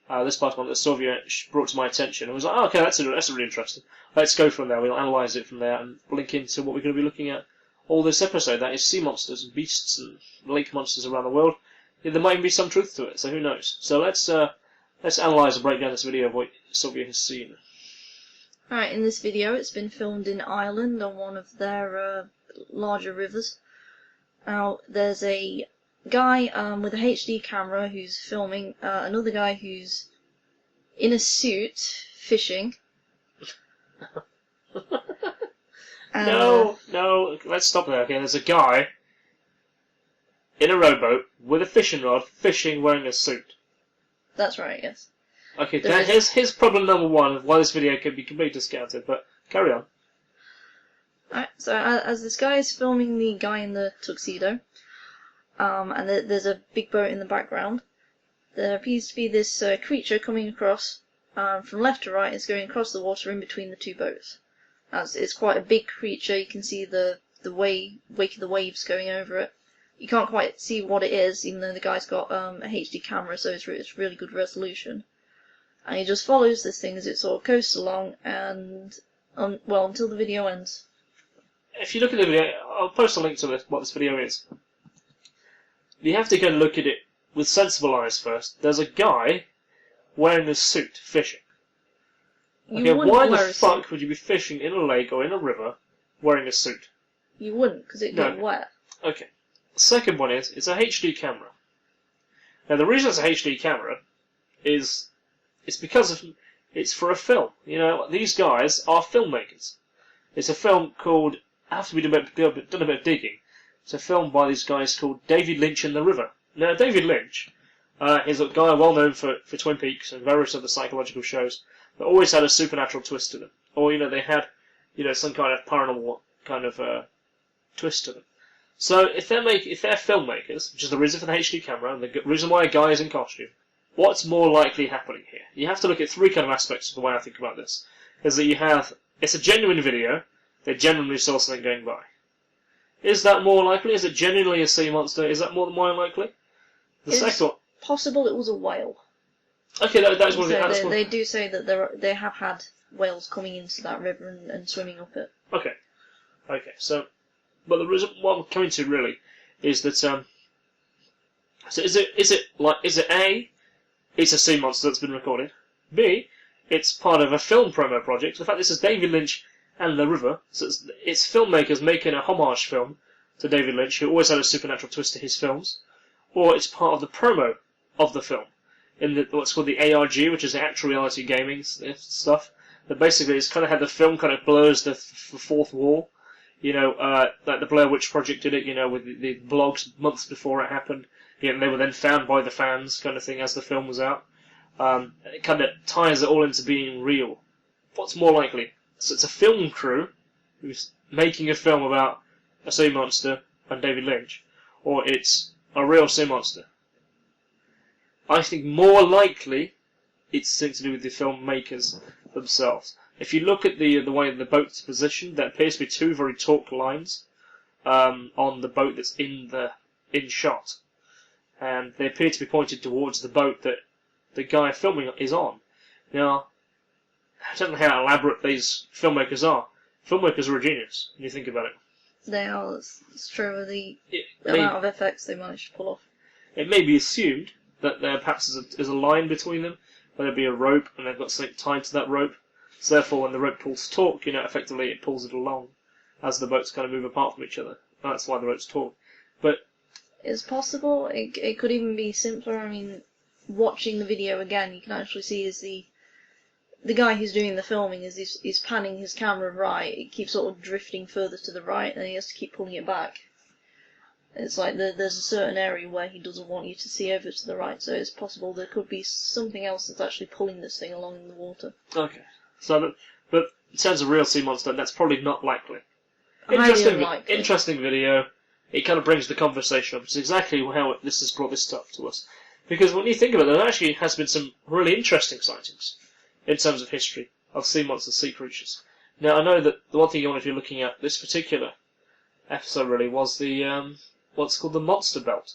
This past one that Sylvia brought to my attention. I was like, oh, okay, that's really interesting. Let's go from there. We'll analyse it from there and link into what we're going to be looking at all this episode. That is sea monsters and beasts and lake monsters around the world. Yeah, there might even be some truth to it, so who knows. So let's analyse and break down this video of what Sylvia has seen. Right, in this video it's been filmed in Ireland on one of their larger rivers. Now, there's a guy with a HD camera who's filming another guy who's in a suit fishing. No, let's stop there. Okay, there's a guy in a rowboat with a fishing rod fishing wearing a suit. That's right, yes. Okay, here's problem number one of why this video could be completely discounted, but carry on. Alright, so as this guy is filming the guy in the tuxedo, and there's a big boat in the background, there appears to be this creature coming across from left to right. It's going across the water in between the two boats. It's quite a big creature. You can see the wake of the waves going over it. You can't quite see what it is, even though the guy's got a HD camera, so it's really good resolution. And he just follows this thing as it sort of coasts along, and well, until the video ends. If you look at the video, I'll post a link to what this video is. You have to go and look at it with sensible eyes first. There's a guy wearing a suit fishing. Okay, why the fuck would you be fishing in a lake or in a river wearing a suit? You wouldn't, because it'd get wet. Okay. The second one is, it's a HD camera. Now, the reason it's a HD camera is it's because it's for a film. You know, these guys are filmmakers. It's a film called, I have to be done a bit of digging. It's a film by these guys called David Lynch and the River. Now, David Lynch is a guy well known for Twin Peaks and various other psychological shows that always had a supernatural twist to them. Or, you know, they had, you know, some kind of paranormal kind of twist to them. So, if they're filmmakers, which is the reason for the HD camera, and the reason why a guy is in costume, what's more likely happening here? You have to look at three kind of aspects of the way I think about this. Is that you have, it's a genuine video, they genuinely saw something going by. Is that more likely? Is it genuinely a sea monster? Is that more likely? The second one. Possible it was a whale. Okay, that's one. They do say that they have had whales coming into that river and swimming up it. Okay, so, but the reason what I'm coming to really is that so is it A, it's a sea monster that's been recorded. B, it's part of a film promo project. The fact this is David Lynch and the River, so it's filmmakers making a homage film to David Lynch, who always had a supernatural twist to his films, or it's part of the promo of the film in what's called the ARG, which is the actual reality gaming stuff. That basically it's kind of how the film kind of blurs the fourth wall. You know, like the Blair Witch Project did it. You know, with the blogs months before it happened. You know, they were then found by the fans, kind of thing, as the film was out. It kind of ties it all into being real. What's more likely? So it's a film crew who's making a film about a sea monster and David Lynch, or it's a real sea monster. I think more likely it's something to do with the filmmakers themselves. If you look at the way the boat's positioned, there appears to be two very taut lines on the boat that's in shot, and they appear to be pointed towards the boat that the guy filming is on. Now, I don't know how elaborate these filmmakers are. Filmmakers are a genius when you think about it. They are. It's true. The amount of effects they managed to pull off. It may be assumed that there perhaps is a line between them, where there'll be a rope and they've got something tied to that rope. So therefore, when the rope pulls taut, you know, effectively it pulls it along as the boats kind of move apart from each other. And that's why the rope's taut. But it's possible. It could even be simpler. I mean, watching the video again, you can actually see is the guy who's doing the filming is panning his camera right. It keeps sort of drifting further to the right, and he has to keep pulling it back. It's like there's a certain area where he doesn't want you to see over to the right, so it's possible there could be something else that's actually pulling this thing along in the water. Okay. So, but in terms of real sea monster, that's probably not likely. Interesting video. It kind of brings the conversation up. It's exactly how this has brought this stuff to us. Because when you think about it, there actually has been some really interesting sightings in terms of history of sea monsters, sea creatures. Now, I know that the one thing you want to be looking at this particular episode really was the what's called the monster belt,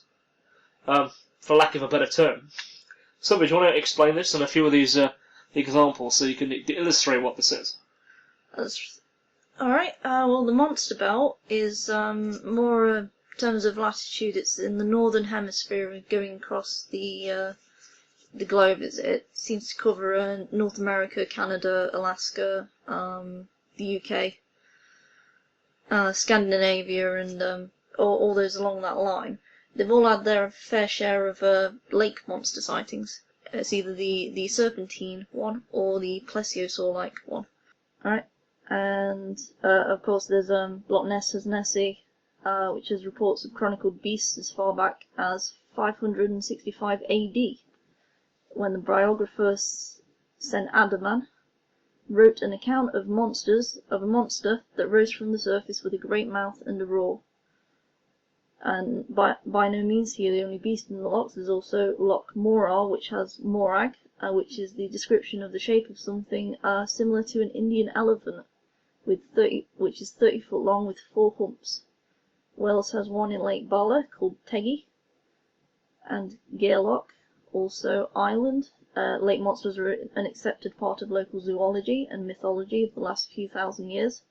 for lack of a better term. So, do you want to explain this and a few of these examples so you can illustrate what this is? Alright, well, the monster belt is more in terms of latitude. It's in the northern hemisphere, going across the globe. It seems to cover North America, Canada, Alaska, the UK, Scandinavia, and all those along that line. They've all had their fair share of lake monster sightings. It's either the serpentine one or the plesiosaur-like one. Alright, and of course there's Loch Ness's Nessie, which has reports of chronicled beasts as far back as 565 AD, when the biographer St. Adaman wrote an account of a monster that rose from the surface with a great mouth and a roar. And by no means here the only beast in the loch. There's also Loch Morar, which has Morag, which is the description of the shape of something similar to an Indian elephant, which is 30 foot long with 4 humps. Wales has one in Lake Bala called Teggy, and Gairloch, also Ireland, lake monsters are an accepted part of local zoology and mythology of the last few thousand years.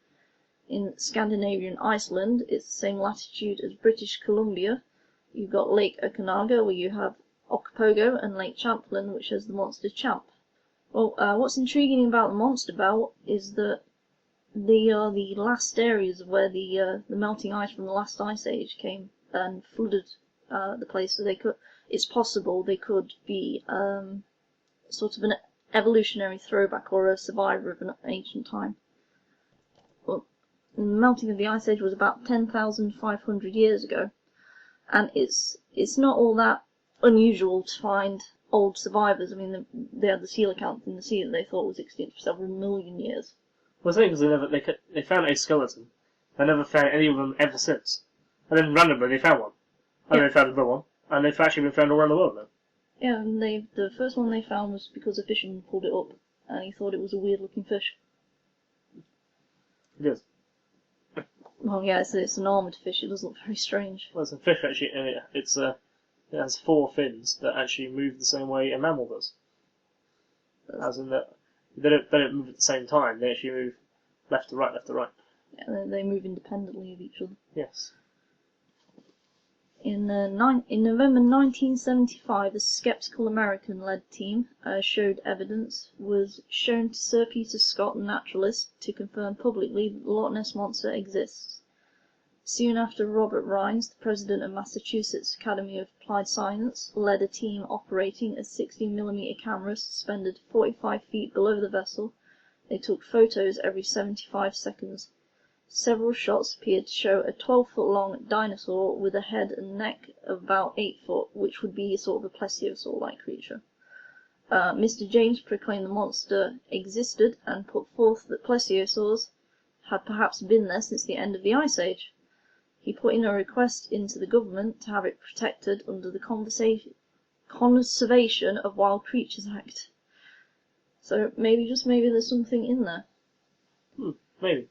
In Scandinavian Iceland, it's the same latitude as British Columbia. You've got Lake Okanaga, where you have Okopogo, and Lake Champlain, which has the monster Champ. Well, what's intriguing about the monster belt is that they are the last areas where the melting ice from the last ice age came and flooded the place. So it's possible they could be sort of an evolutionary throwback or a survivor of an ancient time. Well, the melting of the ice age was about 10,500 years ago, and it's not all that unusual to find old survivors. I mean, they had the coelacanth in the sea that they thought was extinct for several million years. Well, the thing is, they found a skeleton. They never found any of them ever since. And then randomly they found one. And they found another one. And they've actually been found all around the world now. Yeah, and the first one they found was because a fisherman pulled it up, and he thought it was a weird-looking fish. It is. Well, yeah, it's an armoured fish. It does look very strange. Well, it's a fish actually, and it has 4 fins that actually move the same way a mammal does. As in that they don't move at the same time. They actually move left to right, left to right. Yeah, they move independently of each other. Yes. In November 1975, a skeptical American-led team was shown to Sir Peter Scott, the naturalist, to confirm publicly that the Loch Ness Monster exists. Soon after, Robert Rines, the president of Massachusetts Academy of Applied Science, led a team operating a 16mm camera suspended 45 feet below the vessel. They took photos every 75 seconds. Several shots appeared to show a 12-foot-long dinosaur with a head and neck of about 8 foot, which would be sort of a plesiosaur-like creature. Mr. James proclaimed the monster existed and put forth that plesiosaurs had perhaps been there since the end of the Ice Age. He put in a request into the government to have it protected under the Conservation of Wild Creatures Act. So maybe, just maybe, there's something in there. Maybe.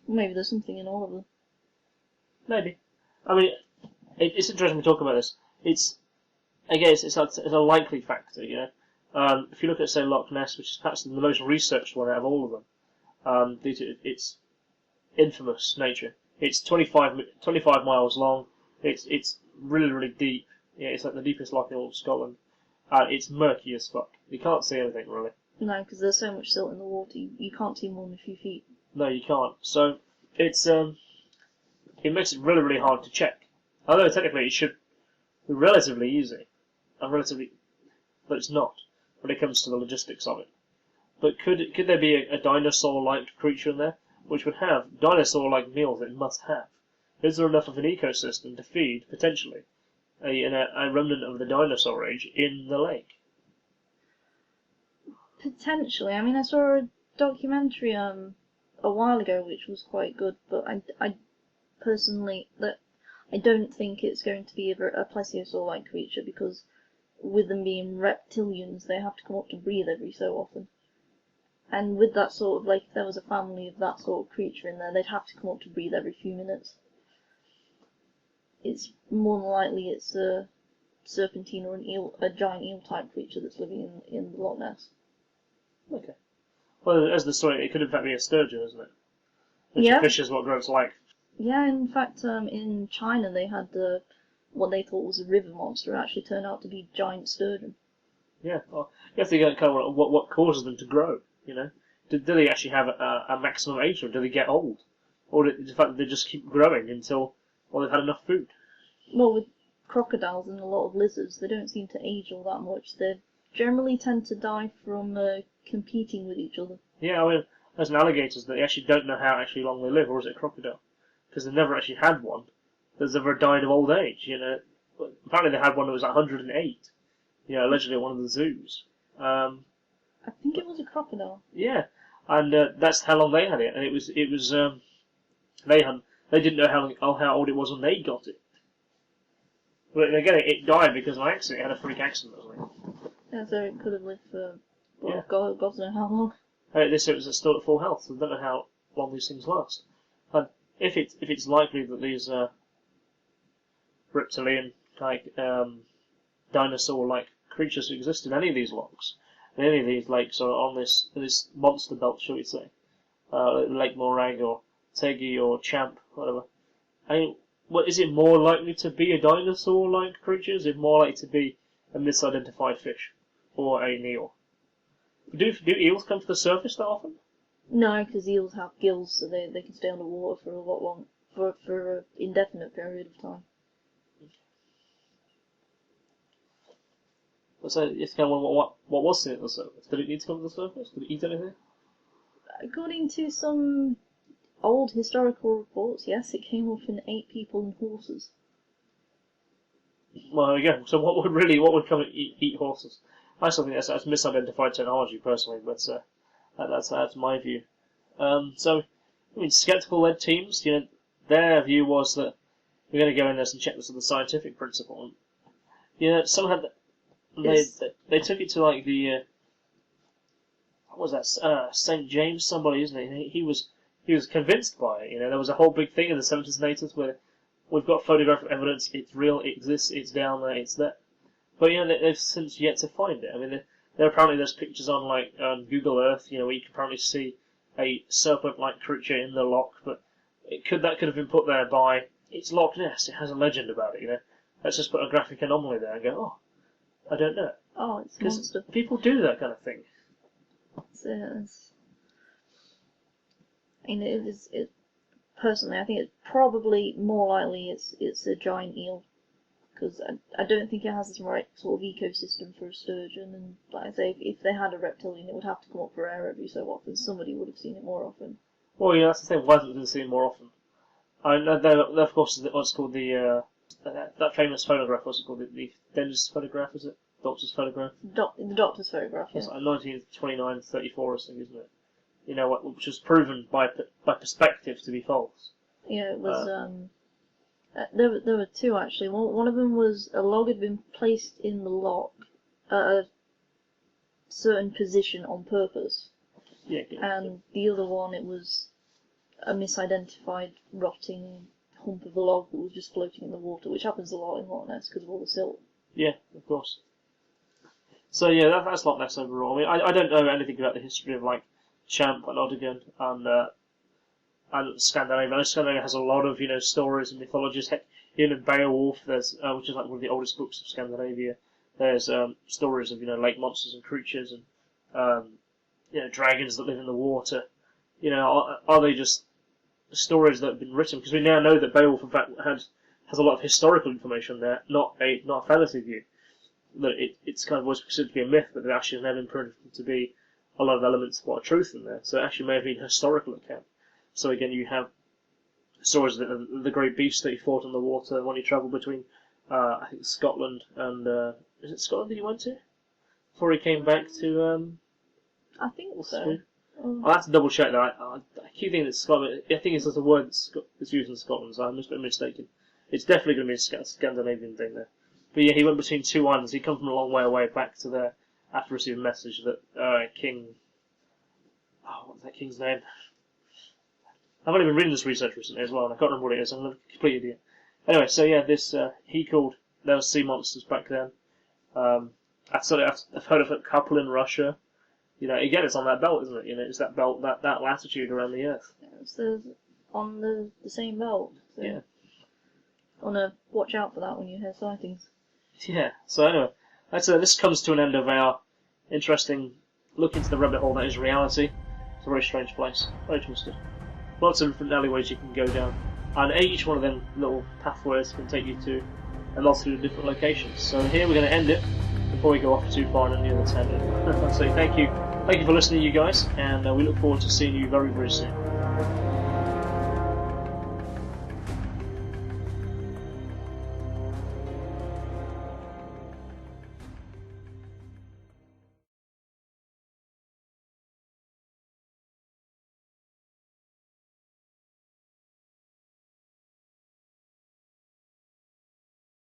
Maybe there's something in all of them. Maybe. I mean, it's interesting we talk about this. It's a likely factor, you know. If you look at, say, Loch Ness, which is perhaps the most researched one out of all of them, its infamous nature. It's 25 miles long. It's really, really deep. Yeah, it's like the deepest loch in all of Scotland. It's murky as fuck. You can't see anything, really. No, because there's so much silt in the water, you can't see more than a few feet. No, you can't. So it makes it really, really hard to check. Although technically it should be relatively easy, but it's not when it comes to the logistics of it. But could there be a dinosaur-like creature in there, which would have dinosaur-like meals it must have? Is there enough of an ecosystem to feed potentially a remnant of the dinosaur age in the lake? Potentially. I mean, I saw a documentary a while ago which was quite good, but I personally I don't think it's going to be a plesiosaur-like creature, because with them being reptilians, they have to come up to breathe every so often. And with that sort of, like, if there was a family of that sort of creature in there, they'd have to come up to breathe every few minutes. It's more than likely it's a serpentine or a giant eel-type creature that's living in the Loch Ness. Okay. Well, as the story, it could in fact be a sturgeon, isn't it? Which Yeah. fish is what growth's like. Yeah, in fact, in China they had what they thought was a river monster actually turned out to be giant sturgeon. Yeah. Well, you have to get kind of what causes them to grow. You know, do they actually have a maximum age, or do they get old, or the fact that they just keep growing until they've had enough food? Well, with crocodiles and a lot of lizards, they don't seem to age all that much. They generally tend to die from competing with each other. Yeah, I mean, there's an alligators that they actually don't know how actually long they live, or is it a crocodile? Because they've never actually had one that's ever died of old age. You know, but apparently they had one that was 108. You know, allegedly at one of the zoos. I think it was a crocodile. Yeah, and that's how long they had it, and it was they didn't know how old it was when they got it. But again, it died because of an accident. It had a freak accident or something. Yeah, so it could have lived for Yeah. God knows how long. This was still at full health, so I don't know how long these things last. And if it's likely that these reptilian like dinosaur-like creatures exist in any of these lochs, in any of these lakes, or on this monster belt, shall we say, Lake Morag or Teggy or Champ, whatever. I mean, what is it more likely to be a dinosaur-like creature? Is it more likely to be a misidentified fish or a eel? Do eels come to the surface that often? No, because eels have gills, so they can stay underwater for a lot long, for an indefinite period of time. So it's kind of what was it at the surface? Did it need to come to the surface? Did it eat anything? According to some old historical reports, yes, it came up and ate people and horses. Well, again, so what would come and eat horses? I still think that's misidentified technology, personally, but that's my view. So, I mean, skeptical-led teams, their view was that we're going to go in there and check this on the scientific principle. And, some had they took it to like the what was that? St. James, somebody, isn't he? He was convinced by it. There was a whole big thing in the 70s and 80s where we've got photographic evidence, it's real, it exists, it's down there, it's there. But they've since yet to find it. I mean, there's pictures on like Google Earth, where you can apparently see a serpent-like creature in the loch, but that could have been put there by it's Loch Ness. It has a legend about it. Let's just put a graphic anomaly there and go, oh, I don't know. Oh, it's a monster. People do that kind of thing. Personally, I think it's probably more likely it's a giant eel, because I don't think it has the right sort of ecosystem for a sturgeon, and like I say, if they had a reptilian, it would have to come up for air every so often. Somebody would have seen it more often. Well, yeah, that's the thing. Why hasn't it seen it more often? I know, of course, what's called that famous photograph. What's it called? The dentist's photograph, is it? Doctor's photograph. The doctor's photograph. Yeah. It's like 1929-34 or something, isn't it? Which was proven by perspective to be false. Yeah, it was. There were two actually. One of them was a log had been placed in the loch at a certain position on purpose. Yeah. And the other one, it was a misidentified rotting hump of a log that was just floating in the water, which happens a lot in Loch Ness because of all the silt. Yeah, of course. So yeah, that's Loch Ness overall. I mean, I don't know anything about the history of like Champ and Odigan and Scandinavia. I know Scandinavia has a lot of stories and mythologies. Heck, even in Beowulf, there's which is like one of the oldest books of Scandinavia. There's stories of lake monsters and creatures and dragons that live in the water. Are they just stories that have been written? Because we now know that Beowulf, in fact, has a lot of historical information there, not a fantasy view. That it's kind of always considered to be a myth, but it actually has never been proven to be a lot of elements of truth in there. So it actually may have been a historical account. So again, you have stories of the great beast that he fought on the water when he travelled between, I think, Scotland and is it Scotland that he went to before he came back to? I think so. I'll have to double check that. I keep thinking it's Scotland. I think it's just a word that's used in Scotland, so I must be mistaken. It's definitely going to be a Scandinavian thing there. But yeah, he went between two islands. He come from a long way away back to there after receiving a message that King. Oh, what's that king's name? I've only been reading this research recently as well, and I can't remember what it is. I'm a complete idiot. Anyway, so yeah, there was sea monsters back then. I've heard of a couple in Russia. Again, it's on that belt, isn't it? It's that belt, that latitude around the Earth. Yeah, it's on the same belt. So yeah. Want to watch out for that when you hear sightings. Yeah. So anyway, this comes to an end of our interesting look into the rabbit hole that is reality. It's a very strange place, very twisted. Lots of different alleyways you can go down, and each one of them little pathways can take you to a lot of different locations. So here we're going to end it before we go off too far in any other tangent. So thank you for listening, you guys, and we look forward to seeing you very, very soon.